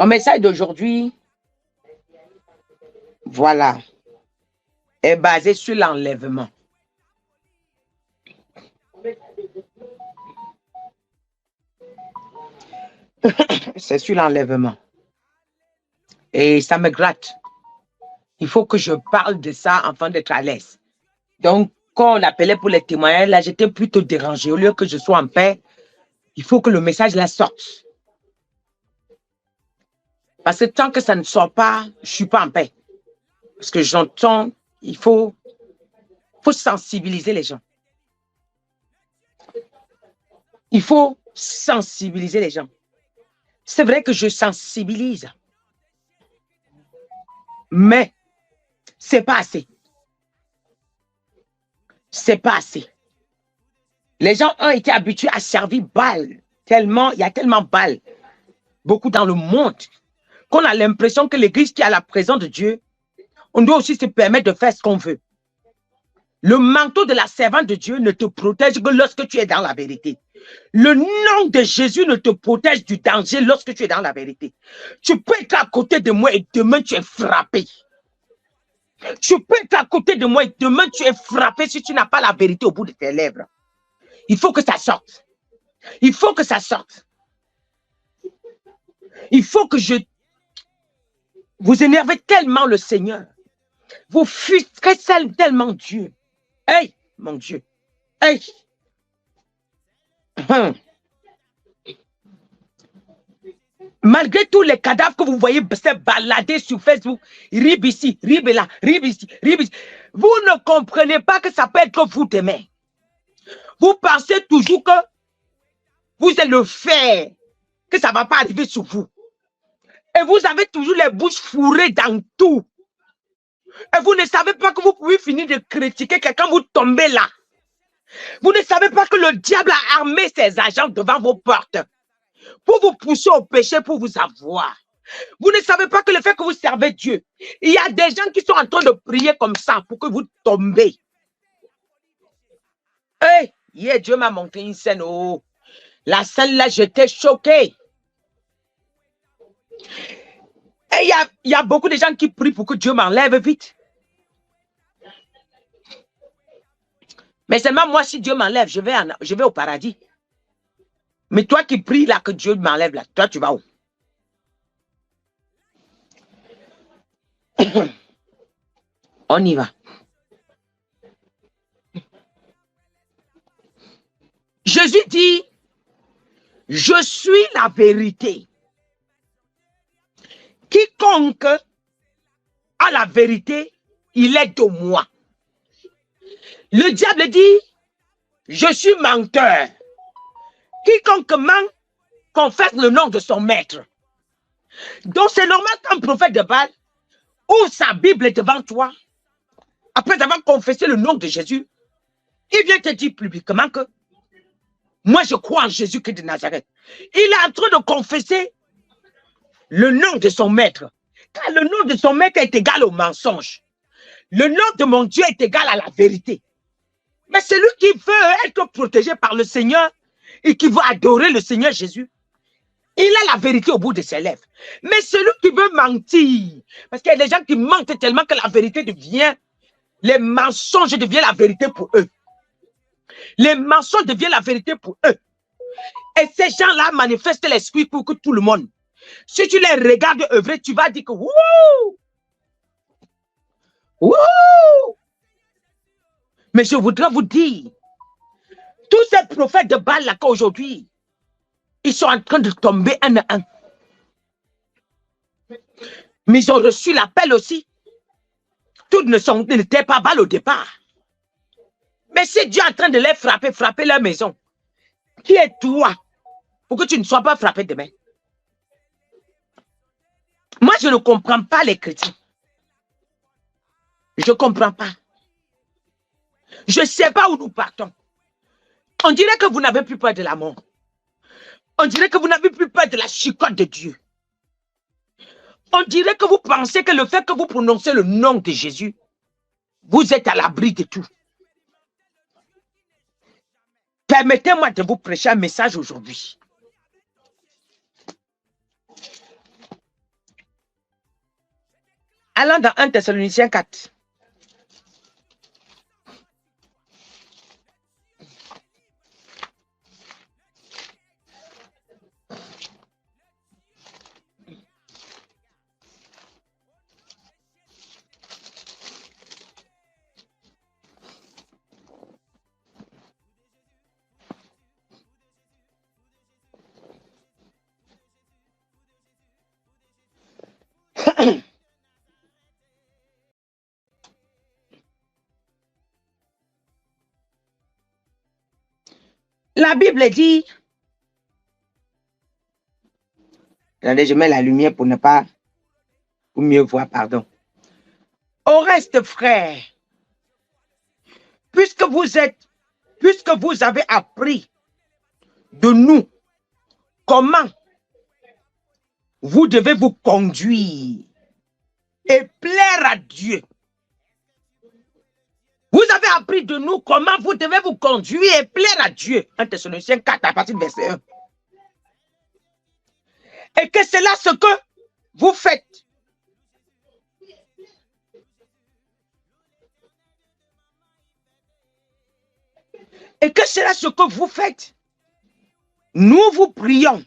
Mon message d'aujourd'hui, voilà, est basé sur l'enlèvement. C'est sur l'enlèvement. Et ça me gratte. Il faut que je parle de ça afin d'être à l'aise. Donc, quand on appelait pour les témoignages, là, j'étais plutôt dérangée. Au lieu que je sois en paix, il faut que le message là sorte. Parce que tant que ça ne sort pas, je ne suis pas en paix. Parce que j'entends, il faut sensibiliser les gens. Il faut sensibiliser les gens. C'est vrai que je sensibilise. Mais ce n'est pas assez. C'est pas assez. Les gens ont été habitués à servir Baal. Tellement, il y a tellement Baal, beaucoup dans le monde, qu'on a l'impression que l'église qui a la présence de Dieu, on doit aussi se permettre de faire ce qu'on veut. Le manteau de la servante de Dieu ne te protège que lorsque tu es dans la vérité. Le nom de Jésus ne te protège du danger lorsque tu es dans la vérité. Tu peux être à côté de moi et demain tu es frappé. Tu peux être à côté de moi et demain tu es frappé si tu n'as pas la vérité au bout de tes lèvres. Il faut que ça sorte. Il faut que ça sorte. Il faut que vous énervez tellement le Seigneur. Vous frustrez tellement Dieu. Hey, mon Dieu. Hey. Malgré tous les cadavres que vous voyez se balader sur Facebook, rib ici, rib là, rib ici, rib ici, vous ne comprenez pas que ça peut être vous demain. Vous pensez toujours que vous êtes le fer, que ça ne va pas arriver sur vous. Et vous avez toujours les bouches fourrées dans tout. Et vous ne savez pas que vous pouvez finir de critiquer quelqu'un, vous tombez là. Vous ne savez pas que le diable a armé ses agents devant vos portes pour vous pousser au péché, pour vous avoir. Vous ne savez pas que le fait que vous servez Dieu, il y a des gens qui sont en train de prier comme ça pour que vous tombez. Hey, yeah, Dieu m'a montré une scène. Oh, la scène là, j'étais choqué. Et il y a beaucoup de gens qui prient pour que Dieu m'enlève vite. Mais seulement moi, si Dieu m'enlève, je vais au paradis. Mais toi qui pries là, que Dieu m'enlève là, toi tu vas où? On y va. Jésus dit, je suis la vérité. Quiconque a la vérité, il est de moi. Le diable dit, je suis menteur. Quiconque ment confesse le nom de son maître. Donc c'est normal qu'un prophète de Baal ouvre sa Bible devant toi, après avoir confessé le nom de Jésus, il vient te dire publiquement que moi je crois en Jésus-Christ de Nazareth. Il est en train de confesser le nom de son maître. Car le nom de son maître est égal au mensonge. Le nom de mon Dieu est égal à la vérité. Mais celui qui veut être protégé par le Seigneur et qui veut adorer le Seigneur Jésus, il a la vérité au bout de ses lèvres. Mais celui qui veut mentir, parce qu'il y a des gens qui mentent tellement que la vérité devient, les mensonges deviennent la vérité pour eux. Les mensonges deviennent la vérité pour eux. Et ces gens-là manifestent l'esprit pour que tout le monde. Si tu les regardes œuvrer, tu vas dire que wouh! Wouh! Mais je voudrais vous dire, tous ces prophètes de Baal là qu'aujourd'hui, ils sont en train de tomber un à un. Mais ils ont reçu l'appel aussi. Tous n'étaient pas Baal au départ. Mais si Dieu est en train de les frapper leur maison, qui est toi pour que tu ne sois pas frappé demain? Moi, je ne comprends pas les chrétiens. Je ne comprends pas. Je ne sais pas où nous partons. On dirait que vous n'avez plus peur de la mort. On dirait que vous n'avez plus peur de la chicotte de Dieu. On dirait que vous pensez que le fait que vous prononcez le nom de Jésus, vous êtes à l'abri de tout. Permettez-moi de vous prêcher un message aujourd'hui. Allons dans 1 Thessaloniciens 4. La Bible dit, attendez, je mets la lumière pour ne pas, pour mieux voir, pardon. Au reste, frères, puisque vous avez appris de nous comment vous devez vous conduire et plaire à Dieu. Vous avez appris de nous comment vous devez vous conduire et plaire à Dieu. 1 Thessaloniciens 4 à partir du verset 1. Et que c'est là ce que vous faites. Et que c'est là ce que vous faites. Nous vous prions.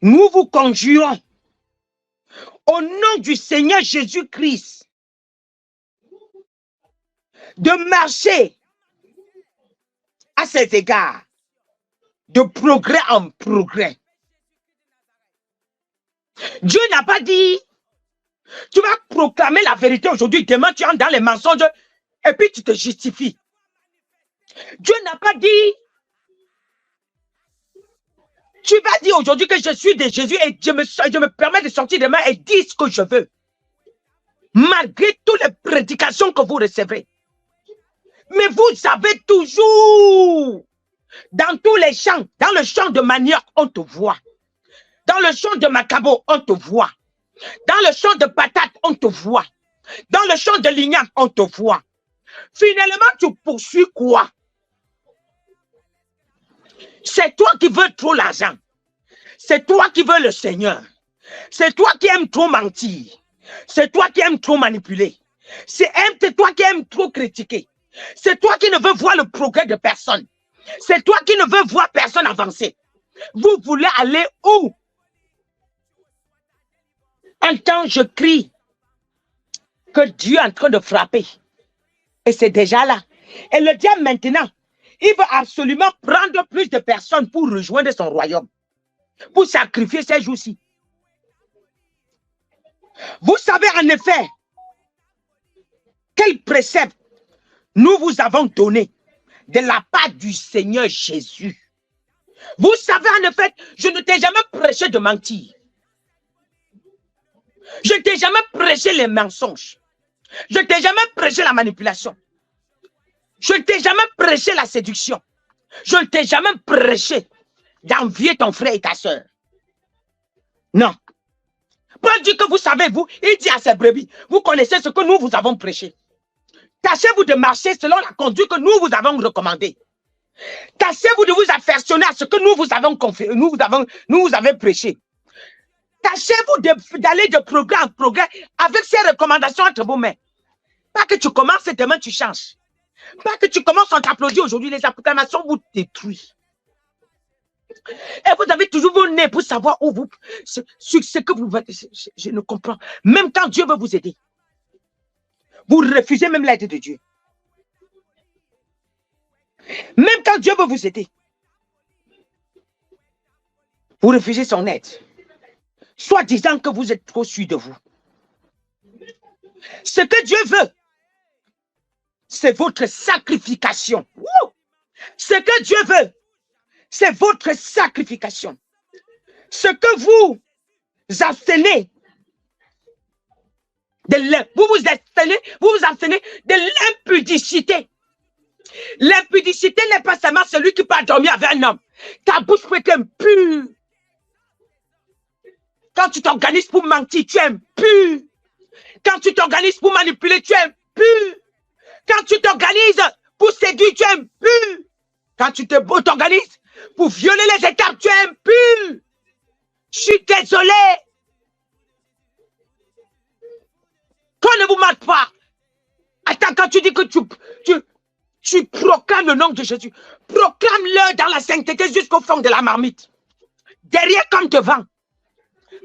Nous vous conjurons. Au nom du Seigneur Jésus-Christ. De marcher à ses égards. De progrès en progrès. Dieu n'a pas dit, tu vas proclamer la vérité aujourd'hui, demain tu entres dans les mensonges et puis tu te justifies. Dieu n'a pas dit, tu vas dire aujourd'hui que je suis de Jésus et je me permets de sortir demain et dire ce que je veux. Malgré toutes les prédications que vous recevez. Mais vous avez toujours, dans tous les champs, dans le champ de manioc, on te voit. Dans le champ de macabo, on te voit. Dans le champ de patates, on te voit. Dans le champ de l'igname, on te voit. Finalement, tu poursuis quoi? C'est toi qui veux trop l'argent. C'est toi qui veux le Seigneur. C'est toi qui aimes trop mentir. C'est toi qui aimes trop manipuler. C'est toi qui aimes trop critiquer. C'est toi qui ne veux voir le progrès de personne. C'est toi qui ne veux voir personne avancer. Vous voulez aller où? En temps, je crie que Dieu est en train de frapper. Et c'est déjà là. Et le diable maintenant, il veut absolument prendre plus de personnes pour rejoindre son royaume. Pour sacrifier ces jours-ci. Vous savez en effet quel précepte nous vous avons donné de la part du Seigneur Jésus. Vous savez en effet, je ne t'ai jamais prêché de mentir. Je ne t'ai jamais prêché les mensonges. Je ne t'ai jamais prêché la manipulation. Je ne t'ai jamais prêché la séduction. Je ne t'ai jamais prêché d'envier ton frère et ta soeur. Non. Paul dit que vous savez, vous, il dit à ses brebis, vous connaissez ce que nous vous avons prêché. Tâchez-vous de marcher selon la conduite que nous vous avons recommandée. Tâchez-vous de vous affectionner à ce que nous vous avons confié, nous vous avons prêché. Tâchez-vous d'aller de progrès en progrès avec ces recommandations entre vos mains. Pas que tu commences et demain tu changes. Pas que tu commences à t'applaudir aujourd'hui, les acclamations vous détruisent. Et vous avez toujours vos nez pour savoir où vous, ce que vous faites. Je ne comprends. Même quand Dieu veut vous aider, vous refusez même l'aide de Dieu. Même quand Dieu veut vous aider, vous refusez son aide. Soit disant que vous êtes trop sûr de vous. Ce que Dieu veut, c'est votre sacrification. Ce que Dieu veut, c'est votre sacrification. Ce que vous abstenez, vous vous abstenez de l'impudicité. L'impudicité n'est pas seulement celui qui peut dormir avec un homme. Ta bouche peut être impure. Quand tu t'organises pour mentir, tu es impur. Quand tu t'organises pour manipuler, tu es impur. Quand tu t'organises pour séduire, tu es impur. Quand tu t'organises pour violer les étapes, tu es impur. Je suis désolé. Qu'on ne vous mate pas. Attends, quand tu dis que tu proclames le nom de Jésus, proclame-le dans la sainteté jusqu'au fond de la marmite. Derrière comme devant.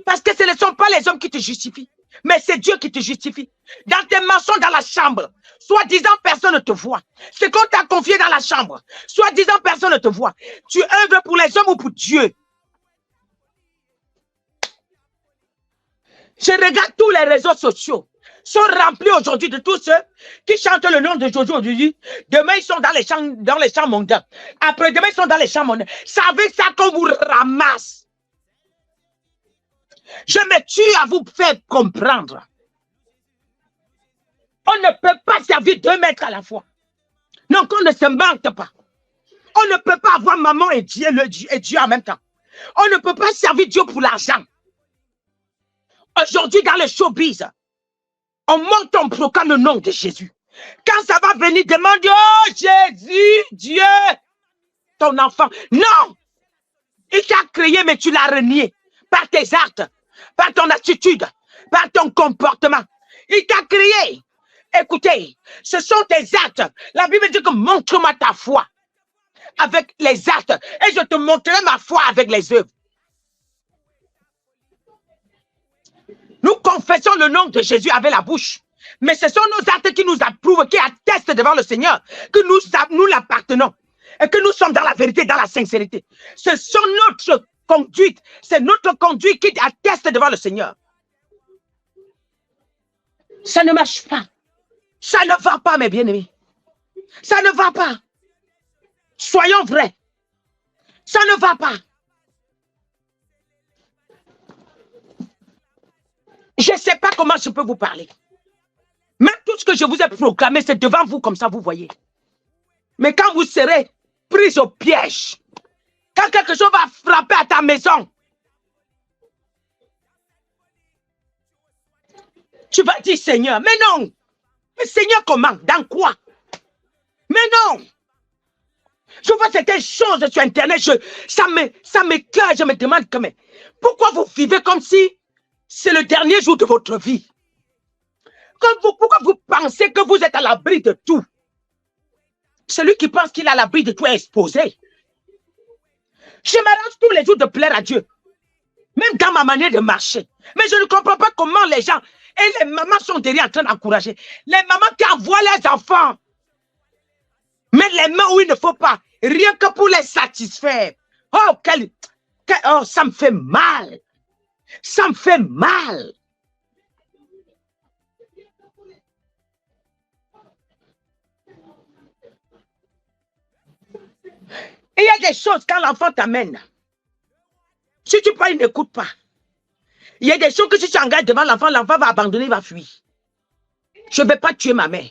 Parce que ce ne sont pas les hommes qui te justifient, mais c'est Dieu qui te justifie. Dans tes mensonges dans la chambre, soi-disant personne ne te voit. Ce qu'on t'a confié dans la chambre, soi-disant personne ne te voit. Tu œuvres pour les hommes ou pour Dieu. Je regarde tous les réseaux sociaux. Sont remplis aujourd'hui de tous ceux qui chantent le nom de Jojo aujourd'hui. Demain, ils sont dans les champs mondains. Après, demain, ils sont dans les champs mondains. Savez ça qu'on vous ramasse. Je me tue à vous faire comprendre. On ne peut pas servir 2 maîtres à la fois. Donc, on ne se mente pas. On ne peut pas avoir maman et Dieu en même temps. On ne peut pas servir Dieu pour l'argent. Aujourd'hui, dans le showbiz, on monte, on proclame le nom de Jésus. Quand ça va venir, demande, oh Jésus, Dieu, ton enfant. Non! Il t'a créé, mais tu l'as renié. Par tes actes, par ton attitude, par ton comportement. Il t'a créé. Écoutez, ce sont tes actes. La Bible dit que montre-moi ta foi avec les actes et je te montrerai ma foi avec les œuvres. Nous confessons le nom de Jésus avec la bouche. Mais ce sont nos actes qui nous approuvent, qui attestent devant le Seigneur que nous l'appartenons et que nous sommes dans la vérité, dans la sincérité. Ce sont notre conduite, c'est notre conduite qui atteste devant le Seigneur. Ça ne marche pas. Ça ne va pas, mes bien-aimés. Ça ne va pas. Soyons vrais. Ça ne va pas. Je ne sais pas comment je peux vous parler. Même tout ce que je vous ai proclamé, c'est devant vous, comme ça, vous voyez. Mais quand vous serez pris au piège, quand quelque chose va frapper à ta maison, tu vas dire, Seigneur, mais non. Mais Seigneur, comment? Dans quoi? Mais non. Je vois certaines choses sur Internet, ça m'éclate, je me demande, mais pourquoi vous vivez comme si c'est le dernier jour de votre vie? Pourquoi vous pensez que vous êtes à l'abri de tout? Celui qui pense qu'il est à l'abri de tout est exposé. Je m'arrange tous les jours de plaire à Dieu, même dans ma manière de marcher. Mais je ne comprends pas comment les gens et les mamans sont derrière en train d'encourager. Les mamans qui envoient les enfants, mais les mains où il ne faut pas, rien que pour les satisfaire. Oh, oh, ça me fait mal. Ça me fait mal. Et il y a des choses quand l'enfant t'amène. Si tu parles, il n'écoute pas. Il y a des choses que si tu engages devant l'enfant, l'enfant va abandonner, il va fuir. Je ne vais pas tuer ma mère.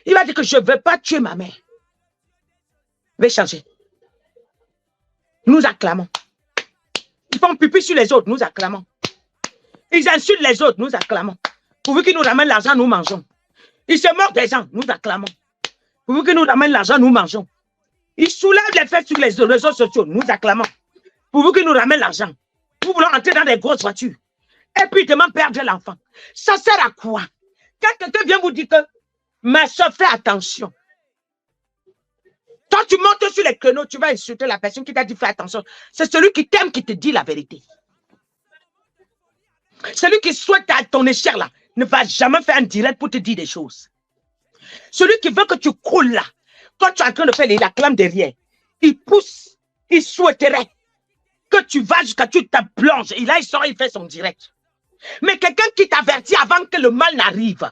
Il va dire que je ne vais pas tuer ma mère. Je vais changer. Nous acclamons. Ils font pipi sur les autres, nous acclamons. Ils insultent les autres, nous acclamons. Pourvu qu'ils nous ramènent l'argent, nous mangeons. Ils se moquent des gens, nous acclamons. Pourvu qu'ils nous ramènent l'argent, nous mangeons. Ils soulèvent les fesses sur les réseaux sociaux, nous acclamons. Pourvu qu'ils nous ramènent l'argent. Nous voulons entrer dans des grosses voitures. Et puis demain perdre l'enfant. Ça sert à quoi? Quand quelqu'un vient vous dire que ma soeur, fais attention. Quand tu montes sur les créneaux, tu vas insulter la personne qui t'a dit fais attention. C'est celui qui t'aime qui te dit la vérité. Celui qui souhaite à ton échelle là ne va jamais faire un direct pour te dire des choses. Celui qui veut que tu coules là, quand tu es en train de faire la clame derrière, il pousse, il souhaiterait que tu vas jusqu'à tu te plonges. Et là, il sort, il fait son direct. Mais quelqu'un qui t'avertit avant que le mal n'arrive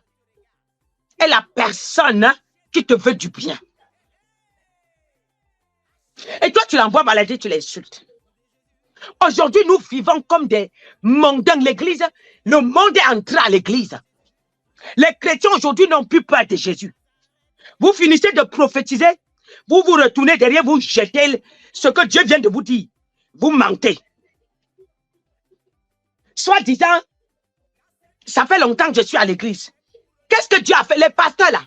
est la personne qui te veut du bien. Et toi, tu l'envoies balader, tu l'insultes. Aujourd'hui, nous vivons comme des mondains. L'église, le monde est entré à l'église. Les chrétiens aujourd'hui n'ont plus peur de Jésus. Vous finissez de prophétiser, vous vous retournez derrière, vous jetez ce que Dieu vient de vous dire. Vous mentez. Soit disant, ça fait longtemps que je suis à l'église. Qu'est-ce que Dieu a fait? Les pasteurs là.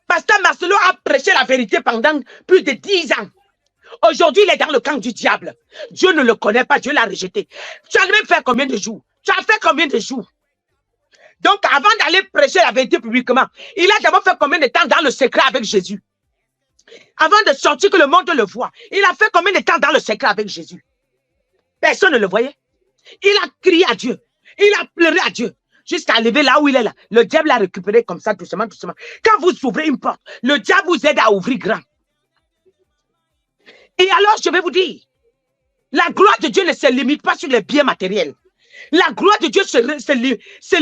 Pasteur Marcelo a prêché la vérité pendant plus de 10 ans. Aujourd'hui, il est dans le camp du diable. Dieu ne le connaît pas, Dieu l'a rejeté. Tu as même fait combien de jours? Tu as fait combien de jours? Donc, avant d'aller prêcher la vérité publiquement, il a d'abord fait combien de temps dans le secret avec Jésus? Avant de sortir que le monde le voit, il a fait combien de temps dans le secret avec Jésus? Personne ne le voyait. Il a crié à Dieu. Il a pleuré à Dieu. Jusqu'à arriver là où il est là. Le diable l'a récupéré comme ça, doucement, doucement. Quand vous ouvrez une porte, le diable vous aide à ouvrir grand. Et alors, je vais vous dire, la gloire de Dieu ne se limite pas sur les biens matériels. La gloire de Dieu se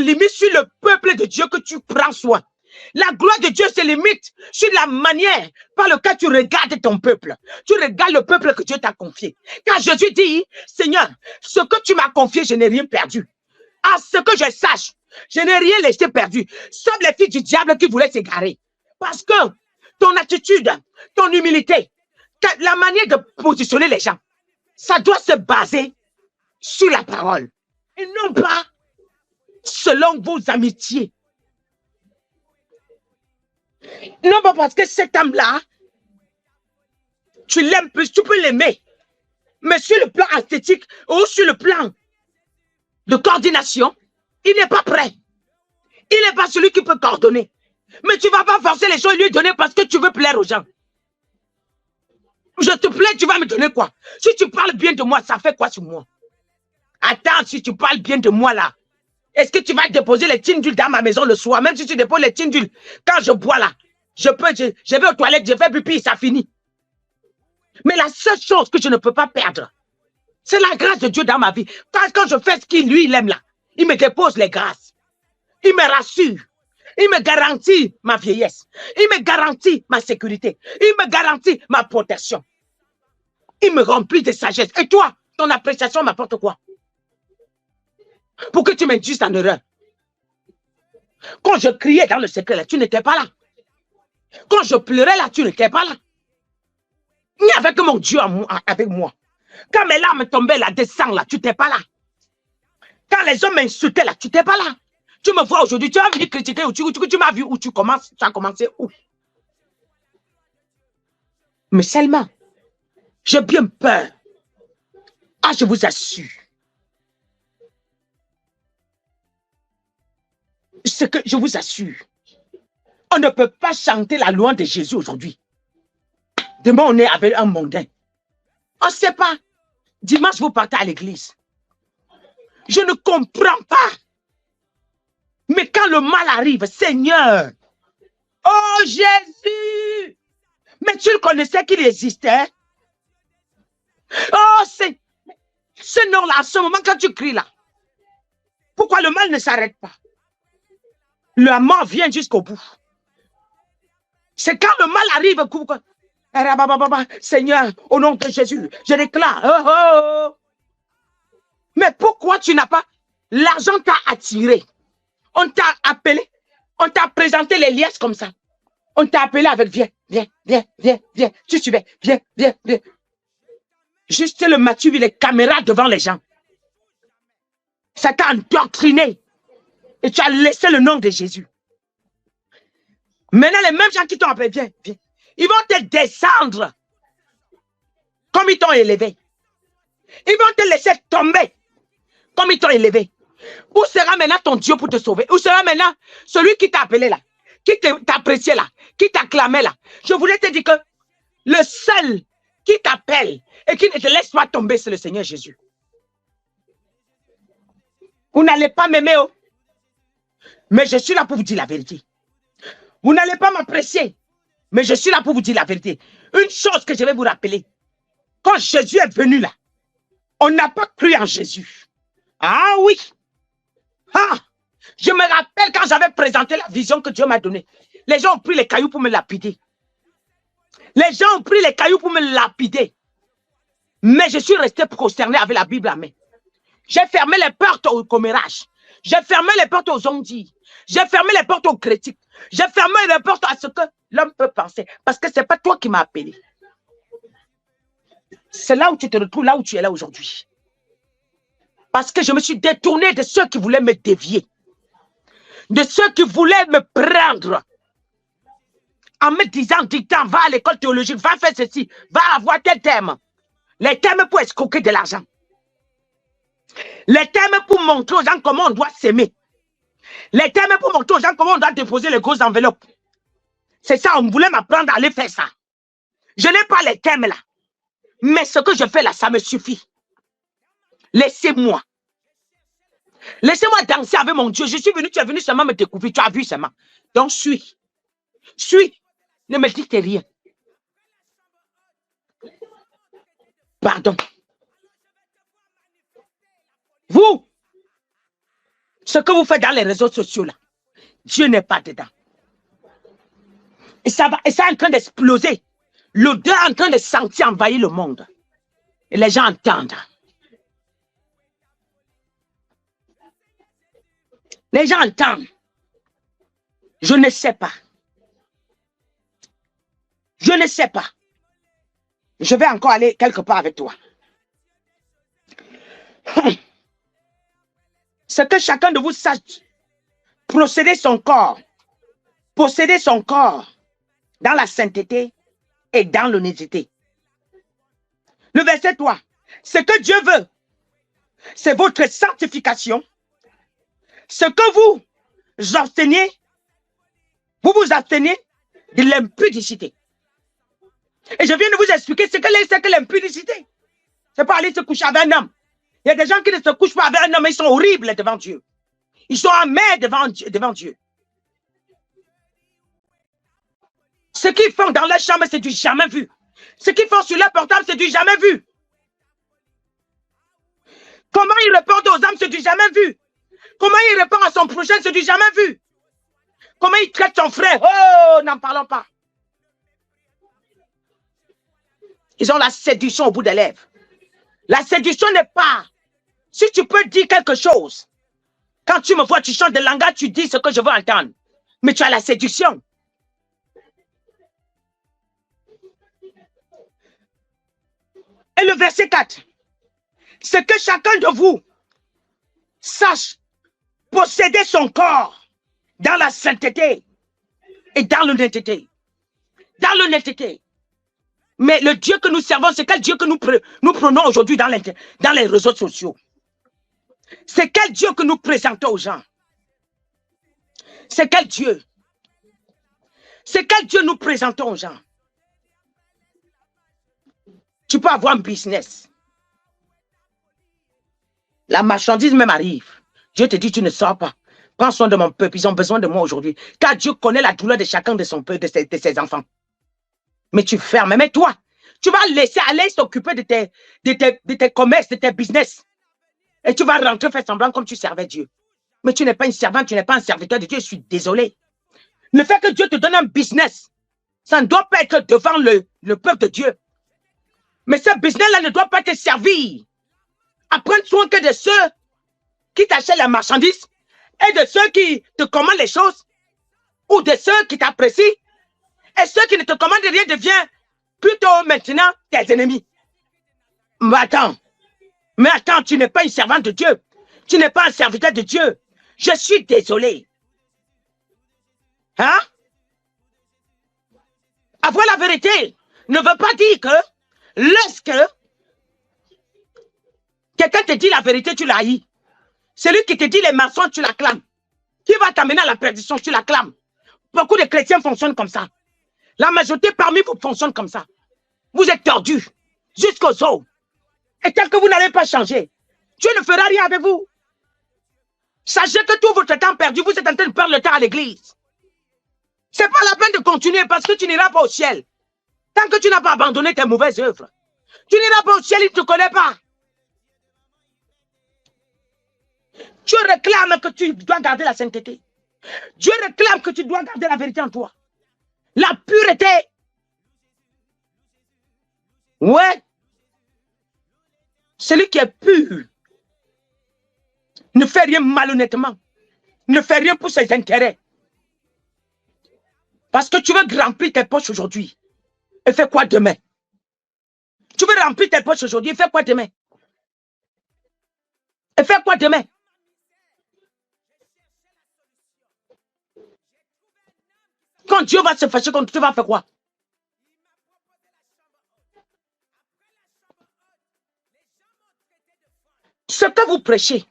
limite sur le peuple de Dieu que tu prends soin. La gloire de Dieu se limite sur la manière par laquelle tu regardes ton peuple. Tu regardes le peuple que Dieu t'a confié. Quand Jésus dit, Seigneur, ce que tu m'as confié, je n'ai rien perdu. À ce que je sache, je n'ai rien laissé perdu. Sauf les filles du diable qui voulaient s'égarer. Parce que ton attitude, ton humilité, la manière de positionner les gens, ça doit se baser sur la parole. Et non pas selon vos amitiés. Non pas parce que cet homme-là, tu l'aimes plus, tu peux l'aimer. Mais sur le plan esthétique ou sur le plan de coordination, il n'est pas prêt. Il n'est pas celui qui peut coordonner. Mais tu ne vas pas forcer les gens et lui donner parce que tu veux plaire aux gens. Je te plais, tu vas me donner quoi? Si tu parles bien de moi, ça fait quoi sur moi? Attends, si tu parles bien de moi là, est-ce que tu vas déposer les tindules dans ma maison le soir? Même si tu déposes les tindules, quand je bois là, je vais aux toilettes, je fais pipi, ça finit. Mais la seule chose que je ne peux pas perdre, c'est la grâce de Dieu dans ma vie. Quand je fais ce qu'il lui, il aime là, il me dépose les grâces. Il me rassure. Il me garantit ma vieillesse. Il me garantit ma sécurité. Il me garantit ma protection. Il me remplit de sagesse. Et toi, ton appréciation m'apporte quoi? Pour que tu m'induises en erreur. Quand je criais dans le secret, là, tu n'étais pas là. Quand je pleurais là, tu n'étais pas là. Il n'y avait que mon Dieu avec moi. Quand mes larmes tombaient là, des sangs là, tu n'étais pas là. Quand les hommes m'insultaient là, tu n'étais pas là. Tu me vois aujourd'hui, tu vas venir critiquer où tu m'as vu où tu as commencé où? Mais seulement, j'ai bien peur. Ah, je vous assure. Ce que je vous assure, on ne peut pas chanter la louange de Jésus aujourd'hui. Demain, on est avec un mondain. On ne sait pas. Dimanche, vous partez à l'église. Je ne comprends pas. Mais quand le mal arrive, Seigneur, oh Jésus, mais tu le connaissais qu'il existait? Oh, c'est ce nom-là, à ce moment, quand tu cries là, pourquoi le mal ne s'arrête pas? La mort vient jusqu'au bout. C'est quand le mal arrive, Seigneur, au nom de Jésus, je déclare. Oh, oh, oh. Mais pourquoi tu n'as pas? L'argent t'a attiré. On t'a appelé. On t'a présenté les liesses comme ça. On t'a appelé avec viens, viens, viens, viens, viens. Tu suivais, viens, viens, viens. Juste le Mathieu, les caméras devant les gens. Ça t'a endoctriné. Et tu as laissé le nom de Jésus. Maintenant, les mêmes gens qui t'ont appelé, viens, viens. Ils vont te descendre comme ils t'ont élevé. Ils vont te laisser tomber comme ils t'ont élevé. Où sera maintenant ton Dieu pour te sauver? Où sera maintenant celui qui t'a appelé là? Qui t'appréciait là? Qui t'acclamait là? Je voulais te dire que le seul qui t'appelle et qui ne te laisse pas tomber, c'est le Seigneur Jésus. Vous n'allez pas m'aimer, oh. Mais je suis là pour vous dire la vérité. Vous n'allez pas m'apprécier, mais je suis là pour vous dire la vérité. Une chose que je vais vous rappeler. Quand Jésus est venu là, on n'a pas cru en Jésus. Ah oui. Ah, je me rappelle quand j'avais présenté la vision que Dieu m'a donnée. Les gens ont pris les cailloux pour me lapider. Les gens ont pris les cailloux pour me lapider. Mais je suis resté consterné avec la Bible à main. J'ai fermé les portes au commérage. J'ai fermé les portes aux ondits. J'ai fermé les portes aux critiques. J'ai fermé les portes à ce que l'homme peut penser. Parce que ce n'est pas toi qui m'as appelé. C'est là où tu te retrouves, là où tu es là aujourd'hui. Parce que je me suis détourné de ceux qui voulaient me dévier. De ceux qui voulaient me prendre. En me disant, dictant, va à l'école théologique, va faire ceci, va avoir tel thème. Les thèmes pour escroquer de l'argent. Les thèmes pour montrer aux gens comment on doit s'aimer. Les termes pour montrer aux gens comment on doit déposer les grosses enveloppes. C'est ça, on voulait m'apprendre à aller faire ça. Je n'ai pas les termes là. Mais ce que je fais là, ça me suffit. Laissez-moi. Laissez-moi danser avec mon Dieu. Je suis venu, tu es venu seulement me découvrir. Tu as vu seulement. Donc, suis. Suis. Ne me dites rien. Pardon. Vous, ce que vous faites dans les réseaux sociaux là, Dieu n'est pas dedans. Et ça est en train d'exploser. L'odeur est en train de sentir envahir le monde. Et les gens entendent. Les gens entendent. Je ne sais pas. Je ne sais pas. Je vais encore aller quelque part avec toi. Ce que chacun de vous sache, posséder son corps dans la sainteté et dans l'honnêteté. Le verset 3, ce que Dieu veut, c'est votre sanctification. Ce que vous abstenez, vous vous abstenez de l'impudicité. Et je viens de vous expliquer ce que l'impudicité. C'est pas aller se coucher avec un homme. Il y a des gens qui ne se couchent pas avec un homme, ils sont horribles devant Dieu. Ils sont amers devant Dieu. Ce qu'ils font dans leur chambre, c'est du jamais vu. Ce qu'ils font sur leur portable, c'est du jamais vu. Comment il répond aux âmes, c'est du jamais vu. Comment il répond à son prochain, c'est du jamais vu. Comment il traite son frère, oh, n'en parlons pas. Ils ont la séduction au bout des lèvres. La séduction n'est pas, si tu peux dire quelque chose, quand tu me vois, tu chantes de langage, tu dis ce que je veux entendre. Mais tu as la séduction. Et le verset 4, c'est que chacun de vous sache posséder son corps dans la sainteté et dans l'honnêteté. Dans l'honnêteté. Mais le Dieu que nous servons, c'est quel Dieu que nous prenons aujourd'hui dans les réseaux sociaux? C'est quel Dieu que nous présentons aux gens? C'est quel Dieu? C'est quel Dieu nous présentons aux gens? Tu peux avoir un business. La marchandise même arrive. Dieu te dit, tu ne sors pas. Prends soin de mon peuple, ils ont besoin de moi aujourd'hui. Car Dieu connaît la douleur de chacun de son peuple, de ses enfants. Mais tu fermes. Mais toi, tu vas laisser aller s'occuper de tes commerces, de tes business. Et tu vas rentrer faire semblant comme tu servais Dieu. Mais tu n'es pas une servante, tu n'es pas un serviteur de Dieu. Je suis désolé. Le fait que Dieu te donne un business, ça ne doit pas être devant le peuple de Dieu. Mais ce business-là ne doit pas te servir à prendre soin que de ceux qui t'achètent la marchandise et de ceux qui te commandent les choses ou de ceux qui t'apprécient et ceux qui ne te commandent rien deviennent plutôt maintenant tes ennemis. Mais attends, tu n'es pas une servante de Dieu. Tu n'es pas un serviteur de Dieu. Je suis désolé. Hein? Avoir la vérité ne veut pas dire que lorsque quelqu'un te dit la vérité, tu la haïs. Celui qui te dit les mensonges, tu l'acclames. Qui va t'amener à la perdition, tu l'acclames. Beaucoup de chrétiens fonctionnent comme ça. La majorité parmi vous fonctionne comme ça. Vous êtes tordus jusqu'aux os. Et tant que vous n'allez pas changer, Dieu ne fera rien avec vous. Sachez que tout votre temps perdu, vous êtes en train de perdre le temps à l'église. Ce n'est pas la peine de continuer parce que tu n'iras pas au ciel. Tant que tu n'as pas abandonné tes mauvaises œuvres. Tu n'iras pas au ciel, il ne te connaît pas. Dieu réclame que tu dois garder la sainteté. Dieu réclame que tu dois garder la vérité en toi. La pureté. Ouais. Celui qui est pur ne fait rien malhonnêtement. Ne fait rien pour ses intérêts. Parce que tu veux remplir tes poches aujourd'hui. Et fais quoi demain? Tu veux remplir tes poches aujourd'hui et fais quoi demain? Et fais quoi demain? Quand Dieu va se fâcher contre toi, tu vas faire quoi? Ce que vous prêchez,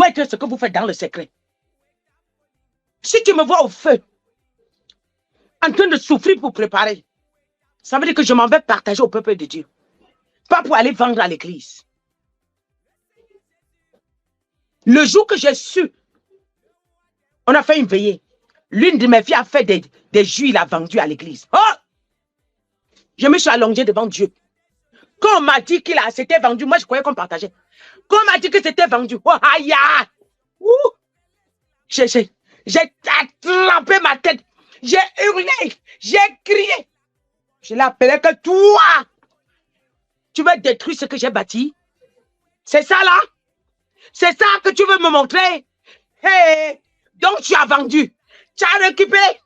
être ce que vous faites dans le secret. Si tu me vois au feu, en train de souffrir pour préparer, ça veut dire que je m'en vais partager au peuple de Dieu. Pas pour aller vendre à l'église. Le jour que j'ai su, on a fait une veillée. L'une de mes filles a fait des jus, il a vendu à l'église. Oh! Je me suis allongé devant Dieu. Quand on m'a dit qu'il s'était vendu, moi je croyais qu'on partageait. Quand on m'a dit que c'était vendu, oh aïe! J'ai attrapé ma tête. J'ai hurlé. J'ai crié. Je l'ai appelé que toi, tu veux détruire ce que j'ai bâti. C'est ça là? C'est ça que tu veux me montrer? Hey, donc tu as vendu. Tu as récupéré.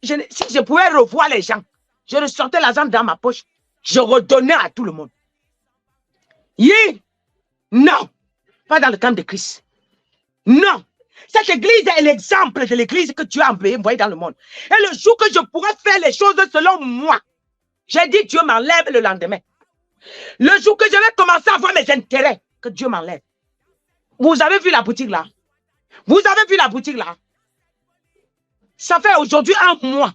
Si je pouvais revoir les gens, je ressortais l'argent dans ma poche. Je redonnais à tout le monde. Non. Pas dans le camp de Christ. Non. Cette église est l'exemple de l'église que Dieu a envoyée dans le monde. Et le jour que je pourrais faire les choses selon moi, j'ai dit Dieu m'enlève le lendemain. Le jour que je vais commencer à avoir mes intérêts, que Dieu m'enlève. Vous avez vu la boutique là? Vous avez vu la boutique là? Ça fait aujourd'hui un mois.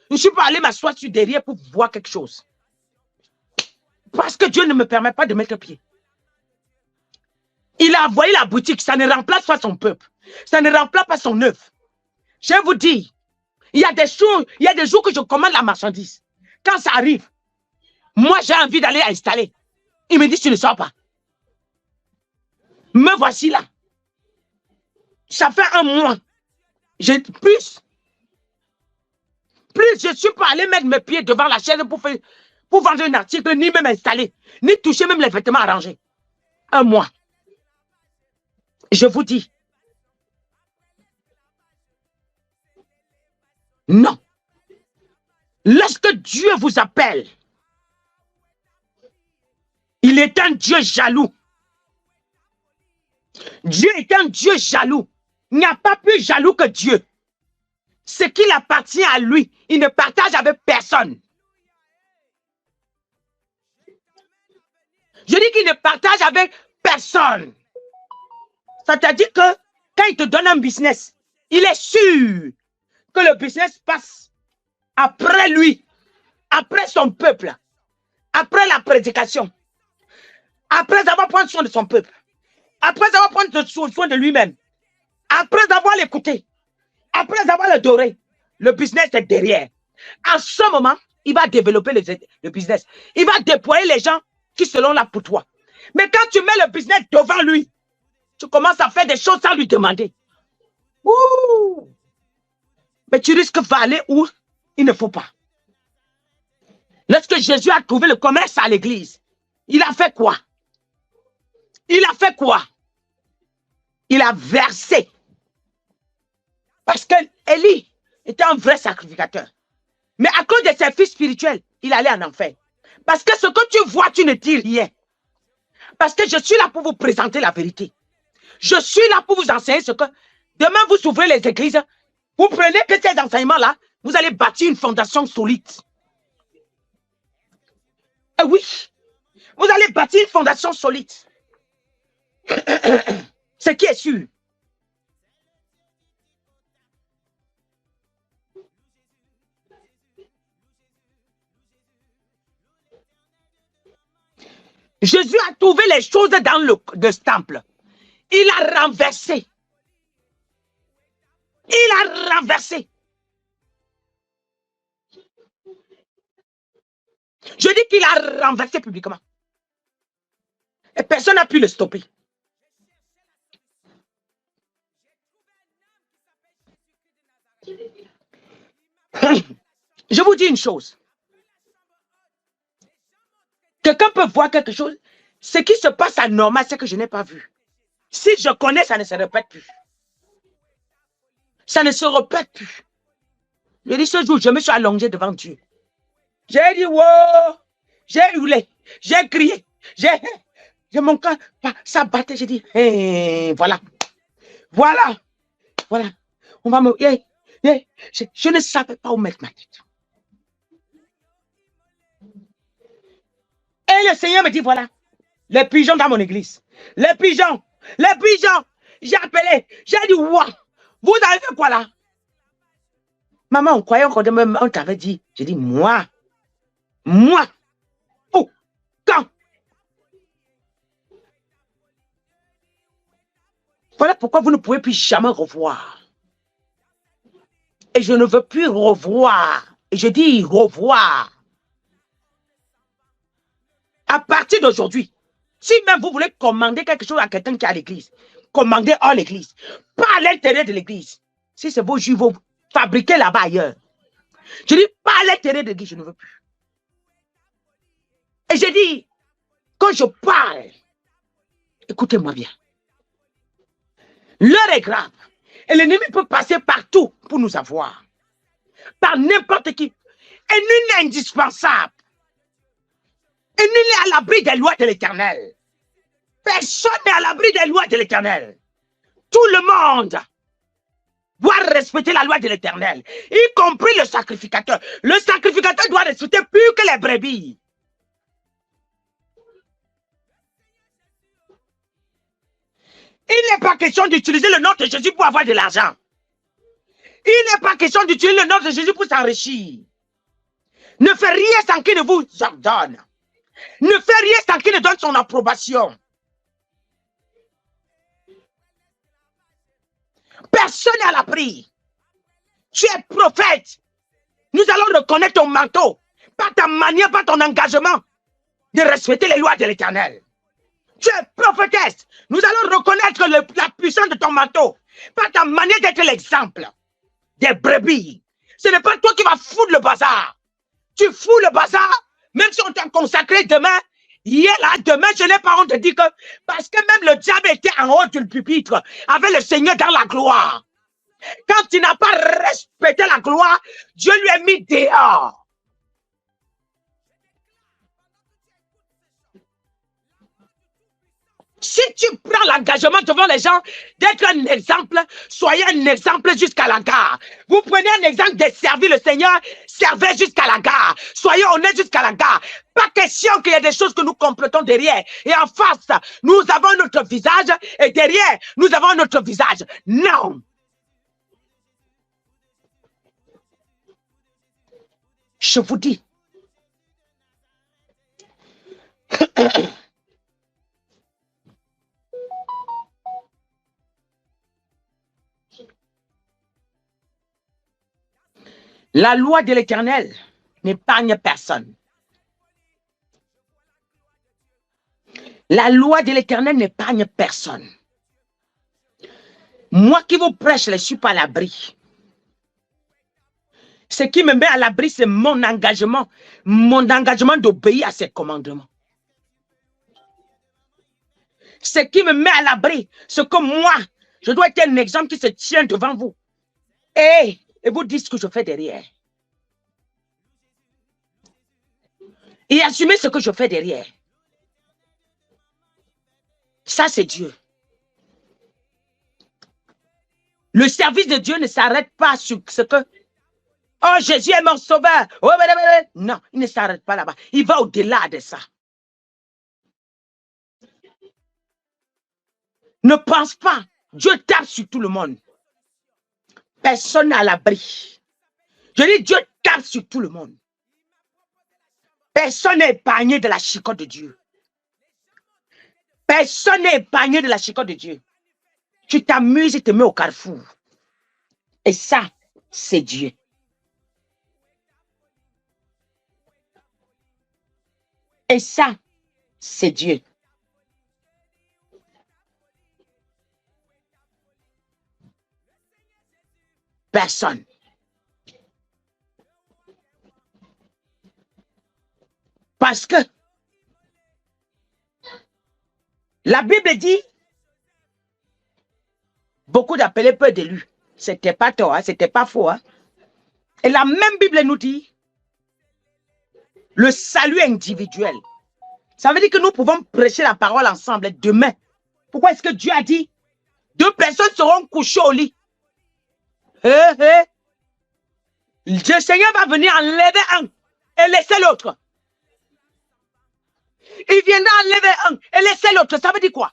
Je ne suis pas allé m'asseoir sur derrière pour voir quelque chose. Parce que Dieu ne me permet pas de mettre pied. Il a envoyé la boutique, ça ne remplace pas son peuple. Ça ne remplace pas son œuvre. Je vous dis, il y a des jours que je commande la marchandise. Quand ça arrive, moi j'ai envie d'aller installer. Il me dit, tu ne sors pas. Me voici là. Ça fait un mois. Plus je ne suis pas allé mettre mes pieds devant la chaise pour vendre un article, ni même installer, ni toucher même les vêtements arrangés. Un mois. Je vous dis. Non. Lorsque Dieu vous appelle, il est un Dieu jaloux. Dieu est un Dieu jaloux. Il n'y a pas plus jaloux que Dieu. Ce qu'il appartient à lui, il ne partage avec personne. Je dis qu'il ne partage avec personne. C'est-à-dire que quand il te donne un business, il est sûr que le business passe après lui, après son peuple, après la prédication, après avoir pris soin de son peuple, après avoir pris soin de lui-même, après avoir l'écouté, après avoir l'adoré, le business est derrière. En ce moment, il va développer le business. Il va déployer les gens qui seront là pour toi. Mais quand tu mets le business devant lui, tu commences à faire des choses sans lui demander. Ouh! Mais tu risques d'aller où il ne faut pas. Lorsque Jésus a trouvé le commerce à l'église, il a fait quoi? Il a fait quoi? Il a versé. Parce que Élie était un vrai sacrificateur. Mais à cause de ses fils spirituels, il allait en enfer. Parce que ce que tu vois, tu ne dis rien. Parce que je suis là pour vous présenter la vérité. Je suis là pour vous enseigner ce que... Demain, vous ouvrez les églises, vous prenez que ces enseignements-là, vous allez bâtir une fondation solide. Eh oui, vous allez bâtir une fondation solide. Ce qui est sûr. Jésus a trouvé les choses dans le temple. Il a renversé. Il a renversé. Je dis qu'il a renversé publiquement. Et personne n'a pu le stopper. Je vous dis une chose. Quelqu'un peut voir quelque chose. Ce qui se passe à normal, c'est que je n'ai pas vu. Si je connais, ça ne se répète plus. Ça ne se répète plus. Je dis ce jour, je me suis allongé devant Dieu. J'ai dit, wow, j'ai hurlé, j'ai crié, mon cœur, ça battait, j'ai dit, hey, voilà, on va me, je ne savais pas où mettre ma tête. Et le Seigneur me dit, voilà, les pigeons dans mon église, les pigeons, J'ai appelé. J'ai dit, waouh, vous avez fait quoi là? Maman, on croyait qu'on t'avait dit. J'ai dit, moi. Oh, quand? Voilà pourquoi vous ne pouvez plus jamais revoir. Et je ne veux plus revoir. Et je dis revoir. À partir d'aujourd'hui, si même vous voulez commander quelque chose à quelqu'un qui est à l'église, commandez hors l'église, pas à l'intérieur de l'église. Si c'est vos juifs, vous fabriquez là-bas ailleurs. Je dis pas à l'intérieur de l'église, je ne veux plus. Et je dis, quand je parle, écoutez-moi bien. L'heure est grave. Et l'ennemi peut passer partout pour nous avoir. Par n'importe qui. Et nul n'est indispensable. Et nul n'est à l'abri des lois de l'Éternel. Personne n'est à l'abri des lois de l'Éternel. Tout le monde doit respecter la loi de l'Éternel, y compris le sacrificateur. Le sacrificateur doit respecter plus que les brebis. Il n'est pas question d'utiliser le nom de Jésus pour avoir de l'argent. Il n'est pas question d'utiliser le nom de Jésus pour s'enrichir. Ne fais rien sans qu'il ne vous ordonne. Ne fais rien sans qu'il ne donne son approbation. Personne n'est à l'abri. Tu es prophète. Nous allons reconnaître ton manteau, pas ta manière, pas ton engagement de respecter les lois de l'Éternel. Tu es prophétesse. Nous allons reconnaître la puissance de ton manteau, pas ta manière d'être l'exemple des brebis. Ce n'est pas toi qui vas foutre le bazar. Tu fous le bazar, même si on t'a consacré demain. Hier, là, demain, je n'ai pas honte de dire que, parce que même le diable était en haut du pupitre, avec le Seigneur dans la gloire. Quand il n'a pas respecté la gloire, Dieu lui a mis dehors. Si tu prends l'engagement devant les gens d'être un exemple, soyez un exemple jusqu'à la gare. Vous prenez un exemple de servir le Seigneur, servez jusqu'à la gare. Soyez honnêtes jusqu'à la gare. Pas question qu'il y ait des choses que nous complétons derrière. Et en face, nous avons notre visage et derrière, nous avons notre visage. Non. Je vous dis. La loi de l'Éternel n'épargne personne. La loi de l'Éternel n'épargne personne. Moi qui vous prêche, je ne suis pas à l'abri. Ce qui me met à l'abri, c'est mon engagement d'obéir à ses commandements. Ce qui me met à l'abri, c'est que moi, je dois être un exemple qui se tient devant vous. Et vous dites ce que je fais derrière. Et assumer ce que je fais derrière. Ça, c'est Dieu. Le service de Dieu ne s'arrête pas sur ce que... Oh, Jésus est mon sauveur. Oh, non, il ne s'arrête pas là-bas. Il va au-delà de ça. Ne pense pas. Dieu tape sur tout le monde. Personne n'est à l'abri. Je dis Dieu tape sur tout le monde. Personne n'est épargné de la chicotte de Dieu. Personne n'est épargné de la chicotte de Dieu. Tu t'amuses et te mets au carrefour. Et ça, c'est Dieu. Et ça, c'est Dieu. Personne. Parce que la Bible dit, beaucoup d'appelés, peu d'élus. C'était pas tort, hein, c'était pas faux. Hein. Et la même Bible nous dit, le salut individuel. Ça veut dire que nous pouvons prêcher la parole ensemble demain. Pourquoi est-ce que Dieu a dit, 2 personnes seront couchées au lit? Le Seigneur va venir enlever un et laisser l'autre. Il viendra enlever un et laisser l'autre. Ça veut dire quoi?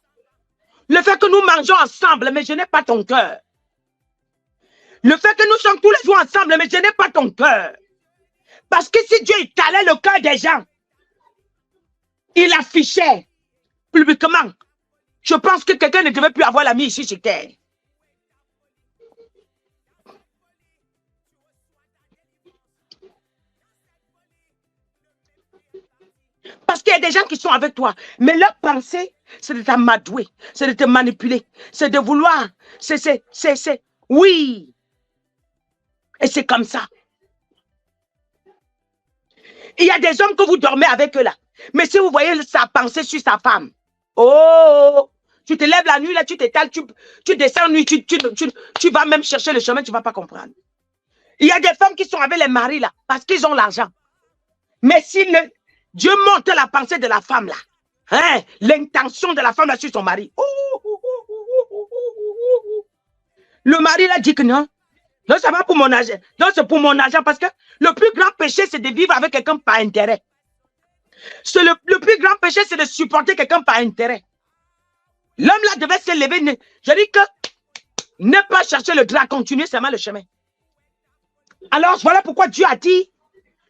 Le fait que nous mangeons ensemble, mais je n'ai pas ton cœur. Le fait que nous sommes tous les jours ensemble, mais je n'ai pas ton cœur. Parce que si Dieu étalait le cœur des gens, il affichait publiquement. Je pense que quelqu'un ne devait plus avoir l'ami ici sur terre. Parce qu'il y a des gens qui sont avec toi, mais leur pensée, c'est de t'amadouer, c'est de te manipuler, c'est de vouloir, oui. Et c'est comme ça. Il y a des hommes que vous dormez avec eux là. Mais si vous voyez sa pensée sur sa femme, oh, tu te lèves la nuit là, tu t'étales, tu descends nuit, tu vas même chercher le chemin, tu ne vas pas comprendre. Il y a des femmes qui sont avec les maris là, parce qu'ils ont l'argent. Mais si Dieu montre la pensée de la femme là, hein, l'intention de la femme là sur son mari. Le mari là dit que non. Non, ça va pour mon argent. Non, c'est pour mon argent parce que le plus grand péché, c'est de vivre avec quelqu'un par intérêt. Le plus grand péché, c'est de supporter quelqu'un par intérêt. L'homme là devait se lever. Je dis que ne pas chercher le droit, continuer seulement le chemin. Alors, voilà pourquoi Dieu a dit,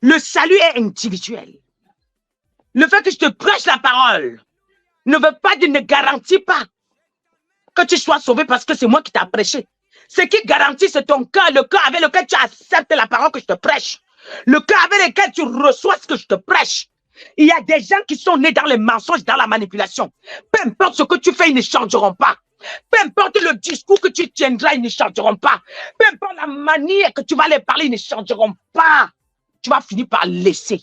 le salut est individuel. Le fait que je te prêche la parole ne veut pas dire, ne garantit pas que tu sois sauvé parce que c'est moi qui t'ai prêché. Ce qui garantit, c'est ton cœur, le cœur avec lequel tu acceptes la parole que je te prêche. Le cœur avec lequel tu reçois ce que je te prêche. Il y a des gens qui sont nés dans les mensonges, dans la manipulation. Peu importe ce que tu fais, ils ne changeront pas. Peu importe le discours que tu tiendras, ils ne changeront pas. Peu importe la manière que tu vas les parler, ils ne changeront pas. Tu vas finir par laisser.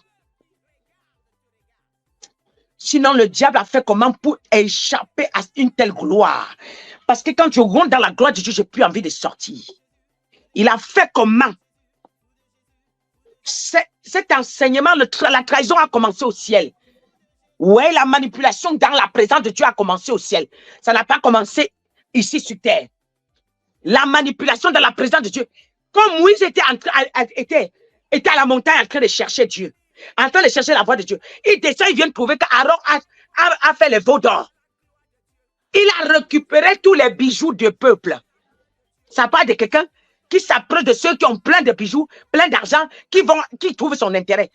Sinon, le diable a fait comment pour échapper à une telle gloire? Parce que quand je rentre dans la gloire de Dieu, je n'ai plus envie de sortir. Il a fait comment? Cet enseignement, la trahison a commencé au ciel. Oui, la manipulation dans la présence de Dieu a commencé au ciel. Ça n'a pas commencé ici sur terre. La manipulation dans la présence de Dieu. Comme Moïse était à la montagne en train de chercher Dieu, en train de chercher la voix de Dieu, il descend, il vient trouver qu'Aaron a fait les veaux d'or. Il a récupéré tous les bijoux du peuple. Ça parle de quelqu'un qui s'approche de ceux qui ont plein de bijoux, plein d'argent, qui trouvent son intérêt.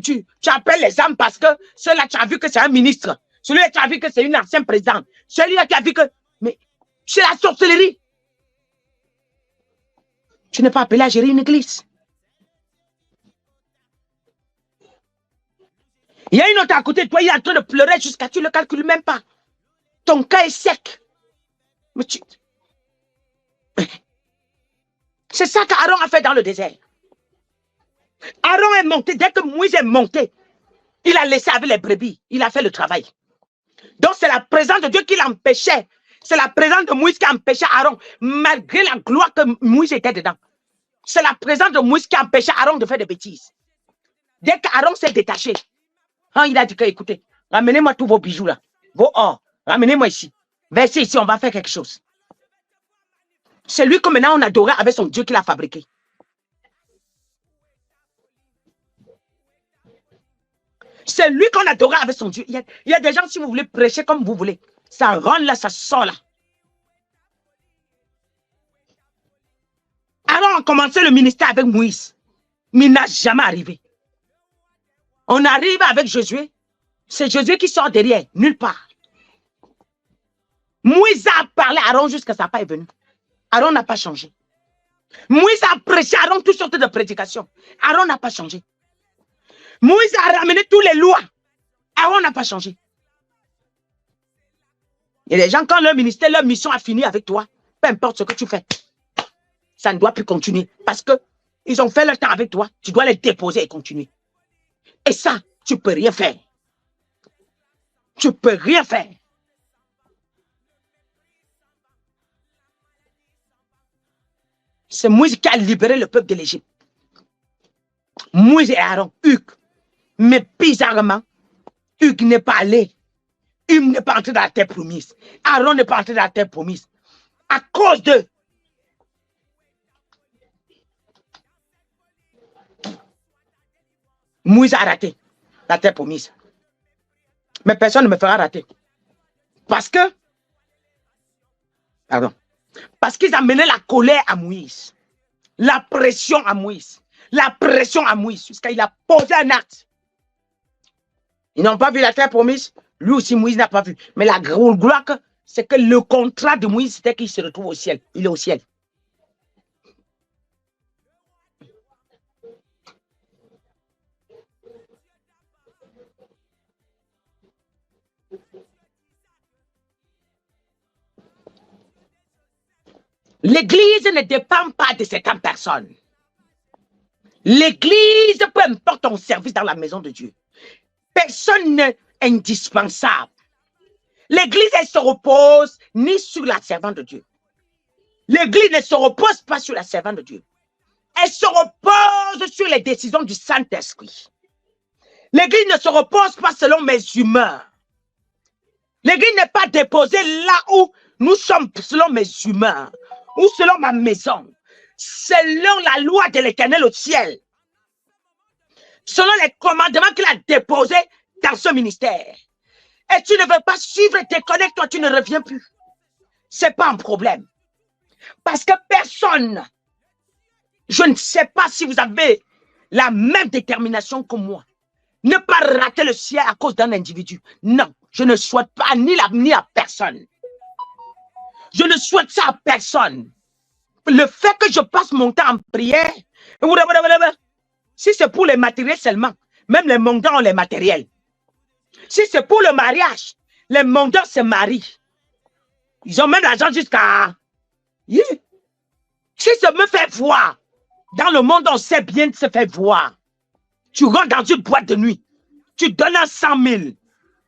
Tu appelles les âmes parce que celui-là, tu as vu que c'est un ministre. Celui-là, tu as vu que c'est une ancienne présidente. Celui-là, tu as vu que... Mais c'est la sorcellerie. Tu n'es pas appelé à gérer une église. Il y a une autre à côté de toi, il est en train de pleurer jusqu'à tu ne le calcules même pas. Ton cœur est sec. Mais c'est ça qu'Aaron a fait dans le désert. Aaron est monté, dès que Moïse est monté, il a laissé avec les brebis, il a fait le travail. Donc c'est la présence de Dieu qui l'empêchait. C'est la présence de Moïse qui empêchait Aaron, malgré la gloire que Moïse était dedans. C'est la présence de Moïse qui empêchait Aaron de faire des bêtises. Dès qu'Aaron s'est détaché, hein, il a dit que, écoutez, ramenez-moi tous vos bijoux là, vos or, ramenez-moi ici. Versez ici, on va faire quelque chose. C'est lui que maintenant on adorait avec son Dieu qu'il a fabriqué. C'est lui qu'on adorait avec son Dieu. Il y a des gens, si vous voulez prêcher comme vous voulez, ça rentre là, ça sort là. Aaron a commencé le ministère avec Moïse, mais il n'a jamais arrivé. On arrive avec Josué, c'est Josué qui sort derrière, nulle part. Moïse a parlé à Aaron jusqu'à sa part est venue. Aaron n'a pas changé. Moïse a prêché à Aaron toutes sortes de prédications. Aaron n'a pas changé. Moïse a ramené toutes les lois. Aaron n'a pas changé. Et les gens, quand leur ministère, leur mission a fini avec toi, peu importe ce que tu fais, ça ne doit plus continuer. Parce qu'ils ont fait leur temps avec toi, tu dois les déposer et continuer. Et ça, tu ne peux rien faire. Tu ne peux rien faire. C'est Moïse qui a libéré le peuple de l'Égypte. Moïse et Aaron, Hugues. Mais bizarrement, Hugues n'est pas allé. Hugues n'est pas entré dans la terre promise. Aaron n'est pas entré dans la terre promise. À cause de... Moïse a raté la terre promise. Mais personne ne me fera rater. Parce que Pardon. Parce qu'ils amenaient la colère à Moïse. La pression à Moïse. La pression à Moïse. Jusqu'à il a posé un acte. Ils n'ont pas vu la terre promise. Lui aussi, Moïse n'a pas vu. Mais la gloire, c'est que le contrat de Moïse, c'était qu'il se retrouve au ciel. Il est au ciel. L'église ne dépend pas de certaines personnes. L'église, peu importe ton service dans la maison de Dieu, personne n'est indispensable. L'église, elle se repose ni sur la servante de Dieu. L'église ne se repose pas sur la servante de Dieu. Elle se repose sur les décisions du Saint-Esprit. L'église ne se repose pas selon mes humeurs. L'église n'est pas déposée là où nous sommes selon mes humeurs ou selon ma maison. Selon la loi de l'Éternel au ciel. Selon les commandements qu'il a déposés dans ce ministère. Et tu ne veux pas suivre, déconnecte-toi, tu ne reviens plus. Ce n'est pas un problème. Parce que personne, je ne sais pas si vous avez la même détermination que moi. Ne pas rater le ciel à cause d'un individu. Non, je ne souhaite pas ni à personne. Je ne souhaite ça à personne. Le fait que je passe mon temps en prière, si c'est pour les matériels seulement, même les mondants ont les matériels. Si c'est pour le mariage, les mondants se marient. Ils ont même l'argent jusqu'à... Yeah. Si ça me fait voir, dans le monde on sait bien se faire voir. Tu rentres dans une boîte de nuit, tu donnes un 100 000,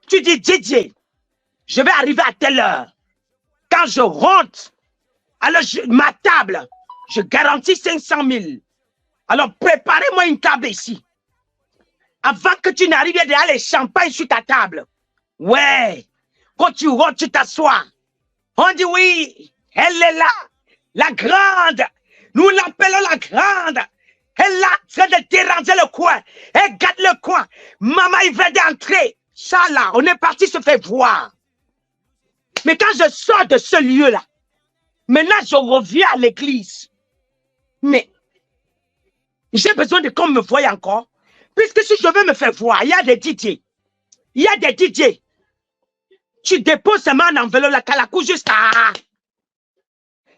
tu dis DJ, je vais arriver à telle heure. Quand je rentre, alors ma table, je garantis 500 000. Alors préparez-moi une table ici. Avant que tu n'arrives, il y a déjà les champagnes sur ta table. Ouais, quand tu rentres, tu t'assois. On dit oui, elle est là, la grande. Nous l'appelons la grande. Elle est là, en train de déranger le coin. Elle garde le coin. Maman, il vient d'entrer. Ça là, on est parti se faire voir. Mais quand je sors de ce lieu-là, maintenant je reviens à l'église. Mais j'ai besoin de qu'on me voie encore. Puisque si je veux me faire voir, il y a des DJ. Il y a des DJ. Tu déposes seulement en enveloppe la calacou jusqu'à...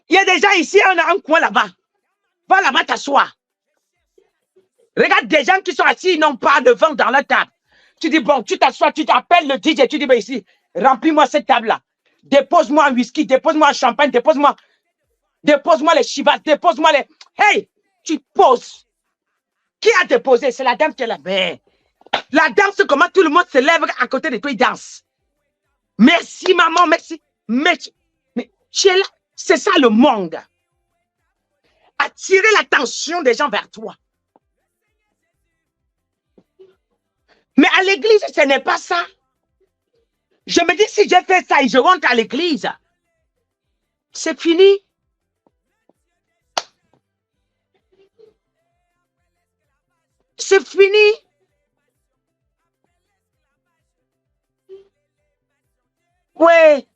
Il y a des gens ici, on a un coin là-bas. Va là-bas t'asseoir. Regarde des gens qui sont assis, ils n'ont pas de vent dans la table. Tu dis, bon, tu t'assois, tu t'appelles le DJ, tu dis, ben ici, remplis-moi cette table-là. Dépose-moi un whisky, dépose-moi un champagne, dépose-moi les chivas, dépose-moi les... Hey, tu poses. Qui a déposé? C'est la dame qui est là. Mais la dame, c'est comment tout le monde se lève à côté de toi, il danse. Merci, maman, merci. Mais tu es là. C'est ça le monde. Attirer l'attention des gens vers toi. Mais à l'église, ce n'est pas ça. Je me dis, si j'ai fait ça et je rentre à l'église, c'est fini. C'est fini. Ouais.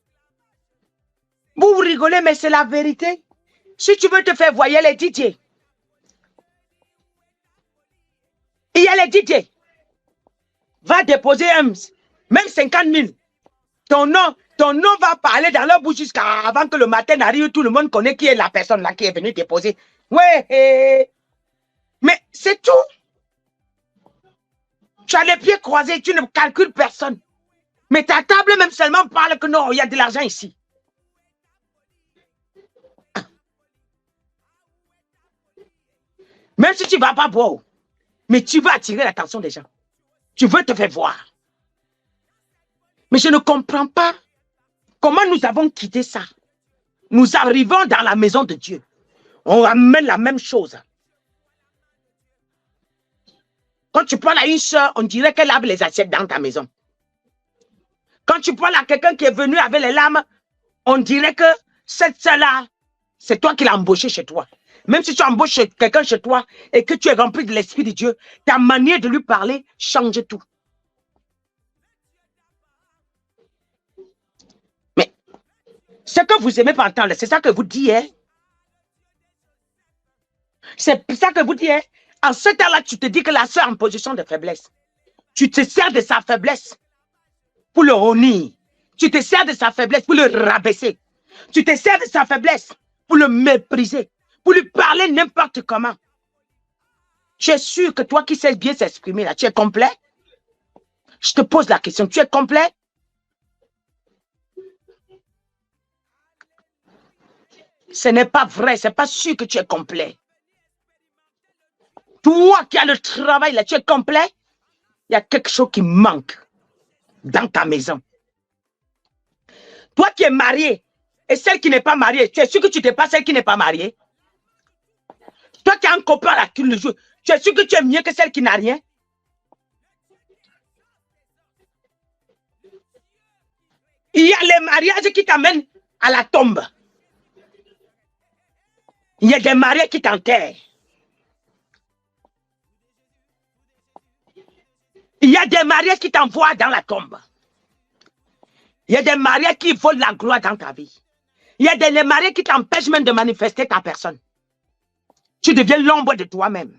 Vous rigolez, mais c'est la vérité. Si tu veux te faire voyer les DJ, il y a les DJ. Va déposer même 50 000. Ton nom va parler dans leur bouche jusqu'à avant que le matin n'arrive, tout le monde connaît qui est la personne là qui est venue déposer. Ouais. Mais c'est tout. Tu as les pieds croisés, tu ne calcules personne. Mais ta table même seulement parle que non, il y a de l'argent ici. Même si tu ne vas pas boire, mais tu veux attirer l'attention des gens. Tu veux te faire voir. Mais je ne comprends pas comment nous avons quitté ça. Nous arrivons dans la maison de Dieu. On ramène la même chose. Quand tu parles à une soeur, on dirait qu'elle lave les assiettes dans ta maison. Quand tu parles à quelqu'un qui est venu avec les lames, on dirait que cette soeur-là, c'est toi qui l'as embauché chez toi. Même si tu embauches quelqu'un chez toi et que tu es rempli de l'Esprit de Dieu, ta manière de lui parler change tout. Mais Ce que vous aimez pas entendre, c'est ça que vous dites. Hein? C'est ça que vous dites. Hein? En ce temps-là, tu te dis que la soeur est en position de faiblesse. Tu te sers de sa faiblesse pour le honir. Tu te sers de sa faiblesse pour le rabaisser. Tu te sers de sa faiblesse pour le mépriser, pour lui parler n'importe comment. Tu es sûr que toi qui sais bien s'exprimer là, tu es complet? Je te pose la question, tu es complet? Ce n'est pas vrai, ce n'est pas sûr que tu es complet. Toi qui as le travail là, tu es complet? Il y a quelque chose qui manque dans ta maison. Toi qui es marié et celle qui n'est pas mariée, tu es sûr que tu n'es pas celle qui n'est pas mariée? Toi qui as un copain là qui le joue, tu es sûr que tu es mieux que celle qui n'a rien? Il y a les mariages qui t'amènent à la tombe. Il y a des mariés qui t'enterrent. Il y a des mariés qui t'envoient dans la tombe. Il y a des mariés qui volent la gloire dans ta vie. Il y a des mariés qui t'empêchent même de manifester ta personne. Tu deviens l'ombre de toi-même.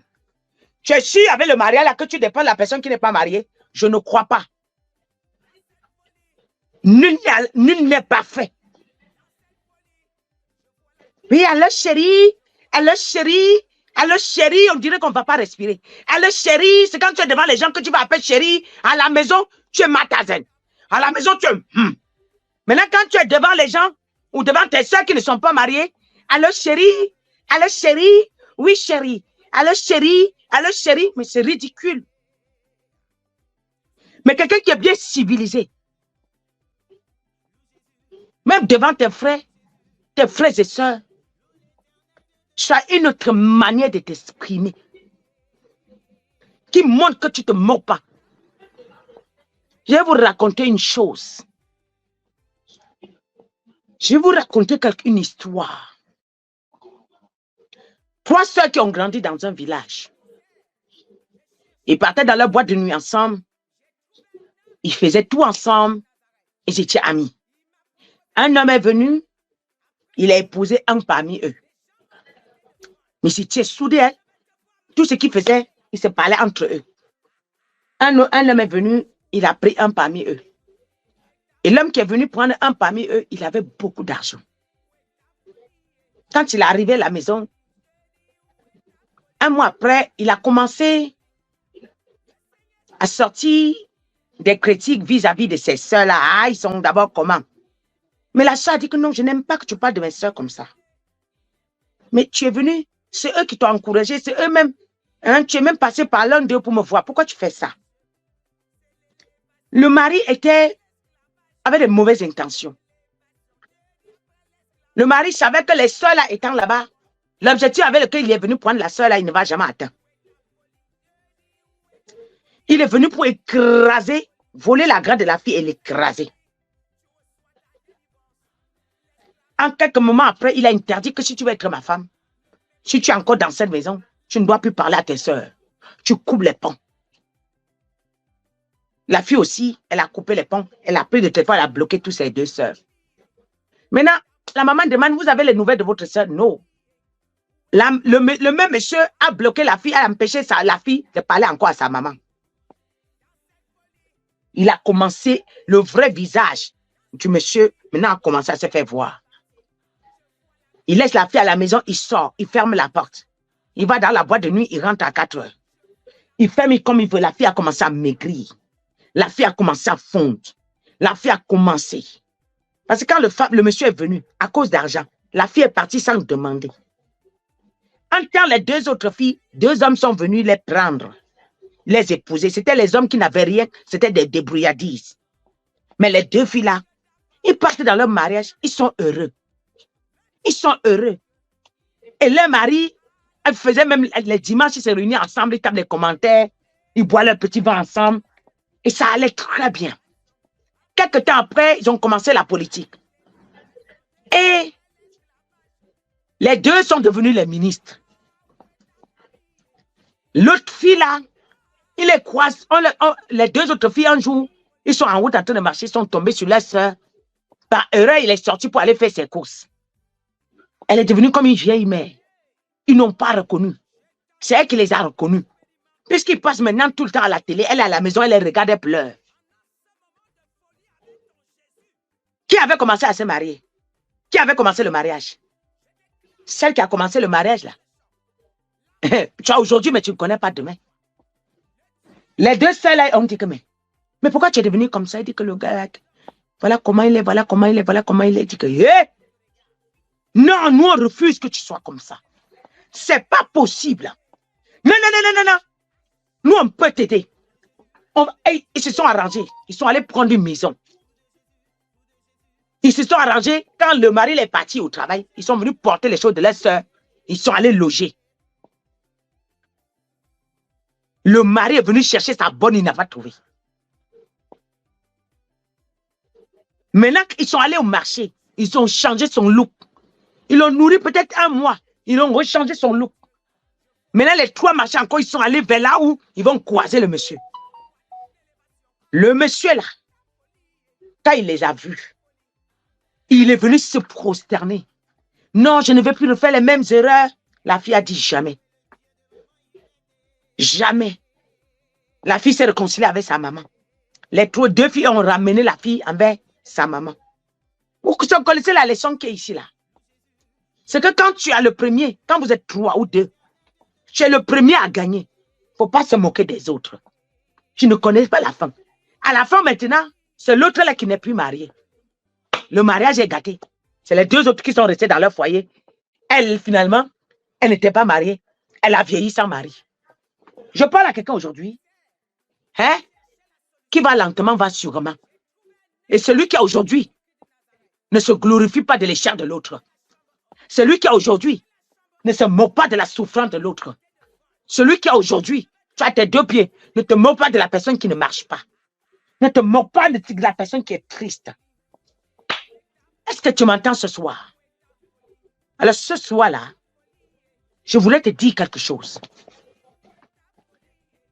Tu es sûr avec le mariage là que tu dépends de la personne qui n'est pas mariée? Je ne crois pas. Nul n'est parfait. Oui, alors chérie, on dirait qu'on ne va pas respirer. Alors chérie, c'est quand tu es devant les gens que tu vas appeler chérie. À la maison, tu es matazen. À la maison, tu es... Maintenant, quand tu es devant les gens ou devant tes soeurs qui ne sont pas mariées, alors chérie, oui chérie, alors chérie, mais c'est ridicule. Mais quelqu'un qui est bien civilisé, même devant tes frères et sœurs, tu as une autre manière de t'exprimer qui montre que tu ne te moques pas. Je vais vous raconter une chose. Je vais vous raconter une histoire. 3 sœurs qui ont grandi dans un village. Ils partaient dans leur boîte de nuit ensemble. Ils faisaient tout ensemble. Ils étaient amis. Un homme est venu. Il a épousé un parmi eux. Mais c'était soudé. Tout ce qu'ils faisaient, ils se parlaient entre eux. Un homme est venu. Il a pris un parmi eux. Et l'homme qui est venu prendre un parmi eux, il avait beaucoup d'argent. Quand il est arrivé à la maison, un mois après, il a commencé à sortir des critiques vis-à-vis de ses soeurs-là. Ah, ils sont d'abord comment? Mais la soeur a dit que non, je n'aime pas que tu parles de mes soeurs comme ça. Mais tu es venu, c'est eux qui t'ont encouragé, c'est eux-mêmes. Hein, tu es même passé par l'un d'eux pour me voir. Pourquoi tu fais ça? Le mari avait de mauvaises intentions. Le mari savait que les soeurs là étant là-bas, l'objectif avec lequel il est venu prendre la soeur là, il ne va jamais atteindre. Il est venu pour écraser, voler la grade de la fille et l'écraser. En quelques moments après, il a interdit que si tu veux être ma femme, si tu es encore dans cette maison, tu ne dois plus parler à tes soeurs. Tu coupes les ponts. La fille aussi, elle a coupé les ponts. Elle a pris le téléphone, elle a bloqué tous ses 2 soeurs. Maintenant, la maman demande, vous avez les nouvelles de votre soeur? Non. Le même monsieur a bloqué la fille, a empêché la fille de parler encore à sa maman. Il a commencé, le vrai visage du monsieur, maintenant a commencé à se faire voir. Il laisse la fille à la maison, il sort, il ferme la porte. Il va dans la boîte de nuit, il rentre à 4 heures. Il ferme comme il veut, la fille a commencé à maigrir. La fille a commencé à fondre. La fille a commencé. Parce que quand le monsieur est venu, à cause d'argent, la fille est partie sans demander. En temps, les 2 autres filles, 2 hommes sont venus les prendre, les épouser. C'était les hommes qui n'avaient rien, c'était des débrouillardises. Mais les 2 filles-là, ils partent dans leur mariage, ils sont heureux. Ils sont heureux. Et leur mari, elle faisait même les dimanches, ils se réunissaient ensemble, ils tapent les commentaires, ils boivent leur petit vin ensemble. Et ça allait très bien. Quelques temps après, ils ont commencé la politique. Et les 2 sont devenus les ministres. L'autre fille là, il les croise. Les 2 autres filles, un jour, ils sont en route en train de marcher, ils sont tombés sur leur soeur. Par erreur, il est sorti pour aller faire ses courses. Elle est devenue comme une vieille mère. Ils n'ont pas reconnu. C'est elle qui les a reconnus. Puisqu'ils passent maintenant tout le temps à la télé, elle est à la maison, elle les regarde, elle pleure. Qui avait commencé à se marier? Qui avait commencé le mariage? Celle qui a commencé le mariage, là. Tu as aujourd'hui, mais tu ne connais pas demain. Les deux sœurs, là, ont dit que, mais pourquoi tu es devenu comme ça? Il dit que le gars, voilà comment il est, voilà comment il est, voilà comment il est. Il dit que, non, nous, on refuse que tu sois comme ça. C'est pas possible. Non, non, non, non, non, non. Nous, on peut t'aider. Ils se sont arrangés. Ils sont allés prendre une maison. Ils se sont arrangés. Quand le mari est parti au travail, ils sont venus porter les choses de leur soeur. Ils sont allés loger. Le mari est venu chercher sa bonne, il n'a pas trouvé. Maintenant, ils sont allés au marché. Ils ont changé son look. Ils l'ont nourri peut-être un mois. Ils ont rechangé son look. Maintenant, les trois marchés encore, ils sont allés vers là où ils vont croiser le monsieur. Le monsieur, là, quand il les a vus, il est venu se prosterner. Non, je ne vais plus refaire les mêmes erreurs. La fille a dit jamais. Jamais. La fille s'est réconciliée avec sa maman. Les deux filles ont ramené la fille envers sa maman. Vous connaissez la leçon qui est ici, là. C'est que quand tu as le premier, quand vous êtes 3 ou 2, tu es le premier à gagner. Il ne faut pas se moquer des autres. Tu ne connais pas la fin. À la fin, maintenant, c'est l'autre là qui n'est plus marié. Le mariage est gâté. C'est les deux autres qui sont restés dans leur foyer. Elle, finalement, elle n'était pas mariée. Elle a vieilli sans mari. Je parle à quelqu'un aujourd'hui, hein, qui va lentement, va sûrement. Et celui qui a aujourd'hui ne se glorifie pas de l'échec de l'autre. Celui qui a aujourd'hui ne se moque pas de la souffrance de l'autre. Celui qui a aujourd'hui, tu as tes 2 pieds, ne te moque pas de la personne qui ne marche pas. Ne te moque pas de la personne qui est triste. Est-ce que tu m'entends ce soir? Alors ce soir-là, je voulais te dire quelque chose.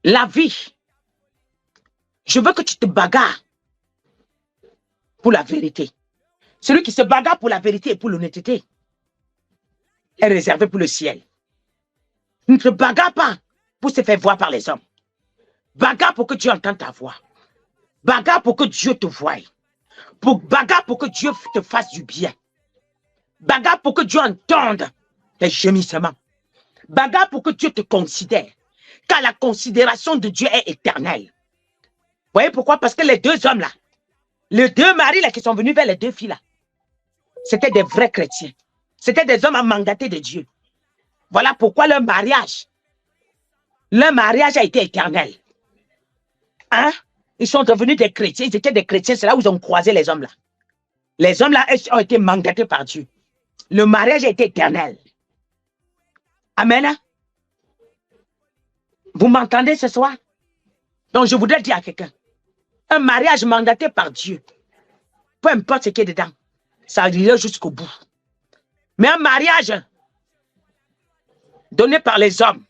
La vie, je veux que tu te bagarres pour la vérité. Celui qui se bagarre pour la vérité et pour l'honnêteté est réservé pour le ciel. Ne te bagarre pas pour se faire voir par les hommes. Bagarre pour que Dieu entende ta voix. Bagarre pour que Dieu te voie. Bagarre pour que Dieu te fasse du bien. Bagarre pour que Dieu entende tes gémissements. Bagarre pour que Dieu te considère. Car la considération de Dieu est éternelle. Vous voyez pourquoi? Parce que les 2 hommes là, les 2 maris là qui sont venus vers les 2 filles là, c'était des vrais chrétiens. C'était des hommes à mandater de Dieu. Voilà pourquoi leur mariage a été éternel. Hein? Ils sont devenus des chrétiens. Ils étaient des chrétiens. C'est là où ils ont croisé les hommes là. Les hommes là ont été mandatés par Dieu. Le mariage a été éternel. Amen. Vous m'entendez ce soir? Donc je voudrais dire à quelqu'un, un mariage mandaté par Dieu, peu importe ce qui est dedans, ça ira jusqu'au bout. Mais un mariage donné par les hommes,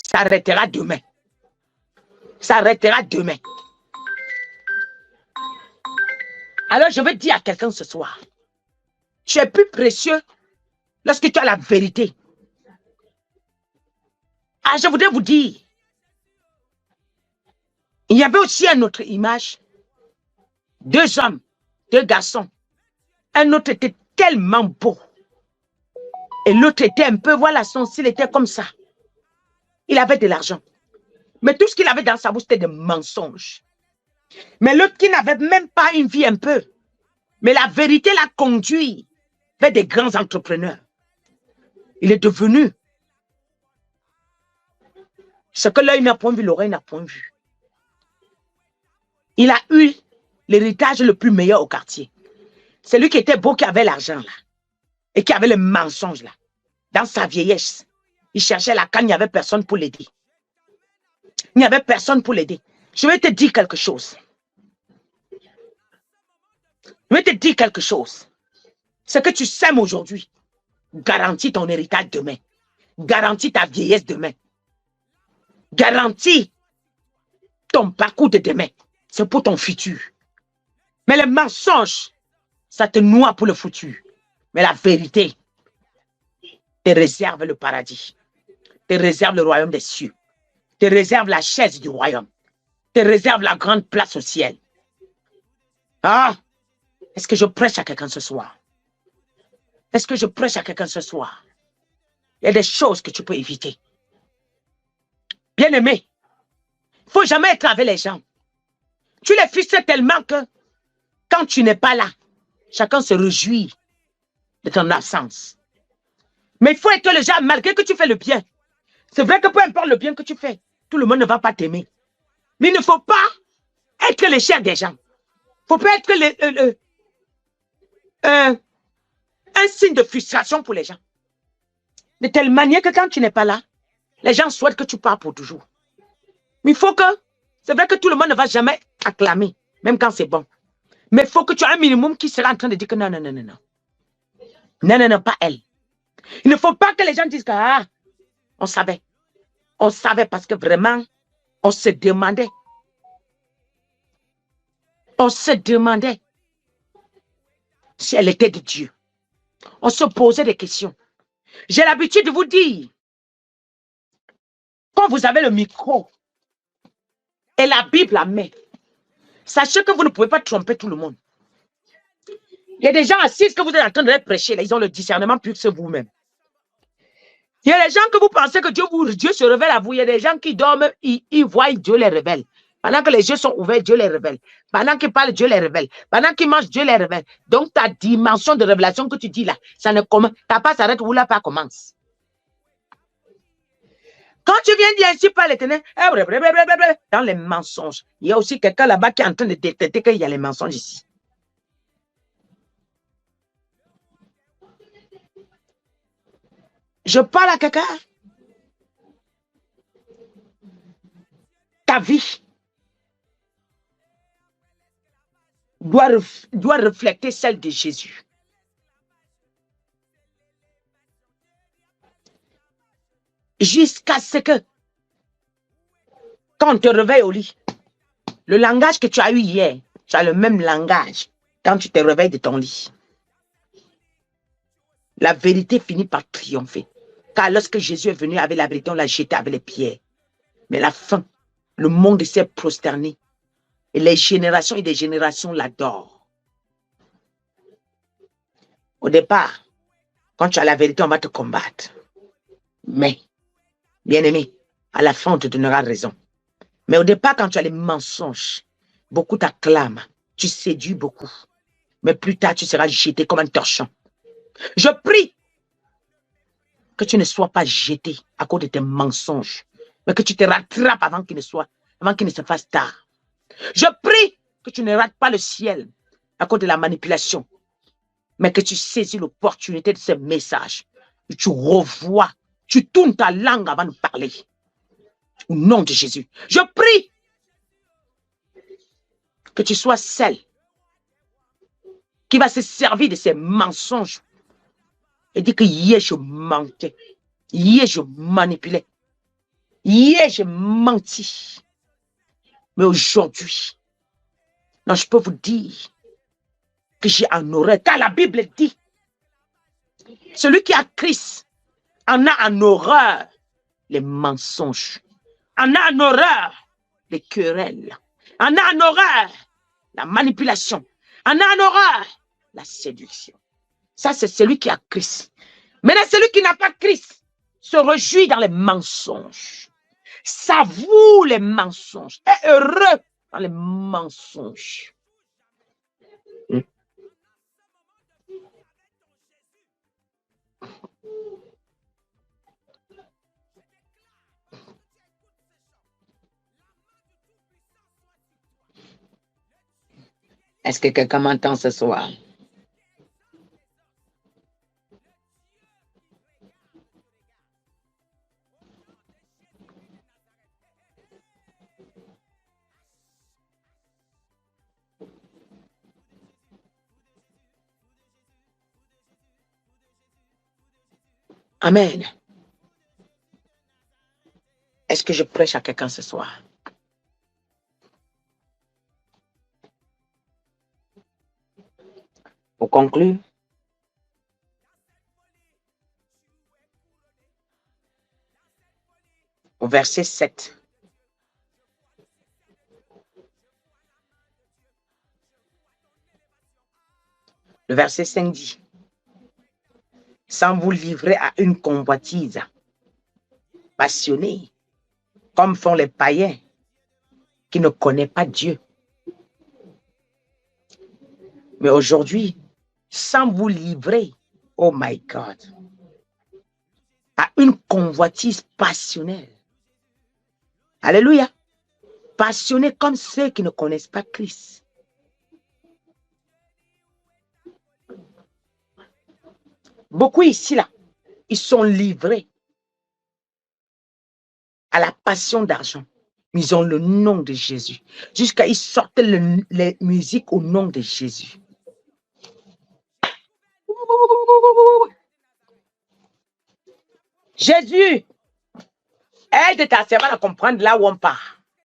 ça arrêtera demain. Ça arrêtera demain. Alors je veux dire à quelqu'un ce soir, tu es plus précieux lorsque tu as la vérité. Ah, je voudrais vous dire, il y avait aussi une autre image. 2 hommes, 2 garçons. Un autre était tellement beau. Et l'autre était un peu, voilà, son style était comme ça. Il avait de l'argent. Mais tout ce qu'il avait dans sa bouche, c'était des mensonges. Mais l'autre qui n'avait même pas une vie un peu. Mais la vérité l'a conduit vers des grands entrepreneurs. Il est devenu ce que l'œil n'a point vu, l'oreille n'a point vu. Il a eu l'héritage le plus meilleur au quartier. C'est lui qui était beau, qui avait l'argent là. Et qui avait le mensonge là. Dans sa vieillesse, il cherchait la canne, il n'y avait personne pour l'aider. Il n'y avait personne pour l'aider. Je vais te dire quelque chose. Je vais te dire quelque chose. Ce que tu sèmes aujourd'hui garantit ton héritage demain. Garantit ta vieillesse demain. Garantit ton parcours de demain. C'est pour ton futur. Mais les mensonges, ça te noie pour le futur. Mais la vérité te réserve le paradis, te réserve le royaume des cieux, te réserve la chaise du royaume, te réserve la grande place au ciel. Ah, est-ce que je prêche à quelqu'un ce soir? Est-ce que je prêche à quelqu'un ce soir? Il y a des choses que tu peux éviter. Bien-aimé, il ne faut jamais être avec les gens. Tu les frustres tellement que quand tu n'es pas là, chacun se réjouit de ton absence. Mais il faut être le genre, malgré que tu fais le bien. C'est vrai que peu importe le bien que tu fais, tout le monde ne va pas t'aimer. Mais il ne faut pas être le chef des gens. Il ne faut pas être un signe de frustration pour les gens. De telle manière que quand tu n'es pas là, les gens souhaitent que tu pars pour toujours. Mais il faut que, c'est vrai que tout le monde ne va jamais acclamer, même quand c'est bon. Mais il faut que tu aies un minimum qui sera en train de dire que non, non, non, non, non. Non, non, non, pas elle. Il ne faut pas que les gens disent que, ah, on savait. On savait parce que vraiment, on se demandait. On se demandait si elle était de Dieu. On se posait des questions. J'ai l'habitude de vous dire, quand vous avez le micro et la Bible à main, sachez que vous ne pouvez pas tromper tout le monde. Il y a des gens assis que vous êtes en train de prêcher, là, ils ont le discernement plus que vous-même. Il y a des gens que vous pensez que Dieu se révèle à vous. Il y a des gens qui dorment, ils voient, Dieu les révèle. Pendant que les yeux sont ouverts, Dieu les révèle. Pendant qu'ils parlent, Dieu les révèle. Pendant qu'ils mangent, Dieu les révèle. Donc, ta dimension de révélation que tu dis là, ça ne commence, ta part s'arrête où la part commence. Quand tu viens dire ainsi par l'éternel, dans les mensonges, il y a aussi quelqu'un là-bas qui est en train de détecter qu'il y a les mensonges ici. Je parle à quelqu'un. Ta vie doit refléter celle de Jésus. Jusqu'à ce que, quand on te réveille au lit, le langage que tu as eu hier, tu as le même langage quand tu te réveilles de ton lit. La vérité finit par triompher. Car lorsque Jésus est venu avec la vérité, on l'a jeté avec les pierres. Mais la fin, le monde s'est prosterné. Et les générations et des générations l'adorent. Au départ, quand tu as la vérité, on va te combattre. Mais, bien-aimé, à la fin, on te donnera raison. Mais au départ, quand tu as les mensonges, beaucoup t'acclament. Tu séduis beaucoup. Mais plus tard, tu seras jeté comme un torchon. Je prie que tu ne sois pas jeté à cause de tes mensonges, mais que tu te rattrapes avant qu'il ne se fasse tard. Je prie que tu ne rates pas le ciel à cause de la manipulation, mais que tu saisis l'opportunité de ce message. Tu revois, tu tournes ta langue avant de parler. Au nom de Jésus, je prie que tu sois celle qui va se servir de ces mensonges et dire que hier je mentais, hier je manipulais, hier j'ai menti. Mais aujourd'hui, non, je peux vous dire que j'ai en horreur, car la Bible dit, celui qui a Christ en a en horreur les mensonges, en a en horreur les querelles, en a en horreur la manipulation, en a en horreur la séduction. Ça, c'est celui qui a Christ. Maintenant, celui qui n'a pas Christ se réjouit dans les mensonges, savoure les mensonges, est heureux dans les mensonges. Est-ce que quelqu'un m'entend ce soir? Amen. Est-ce que je prêche à quelqu'un ce soir? Pour conclure, au verset 7, le verset 5 dit, sans vous livrer à une convoitise passionnée, comme font les païens qui ne connaissent pas Dieu. Mais aujourd'hui, sans vous livrer, oh my God, à une convoitise passionnelle. Alléluia. Passionnés comme ceux qui ne connaissent pas Christ. Beaucoup ici, là, ils sont livrés à la passion d'argent. Ils ont le nom de Jésus. Jusqu'à ils sortent les musiques au nom de Jésus. Jésus, aide ta servante à comprendre là où on part.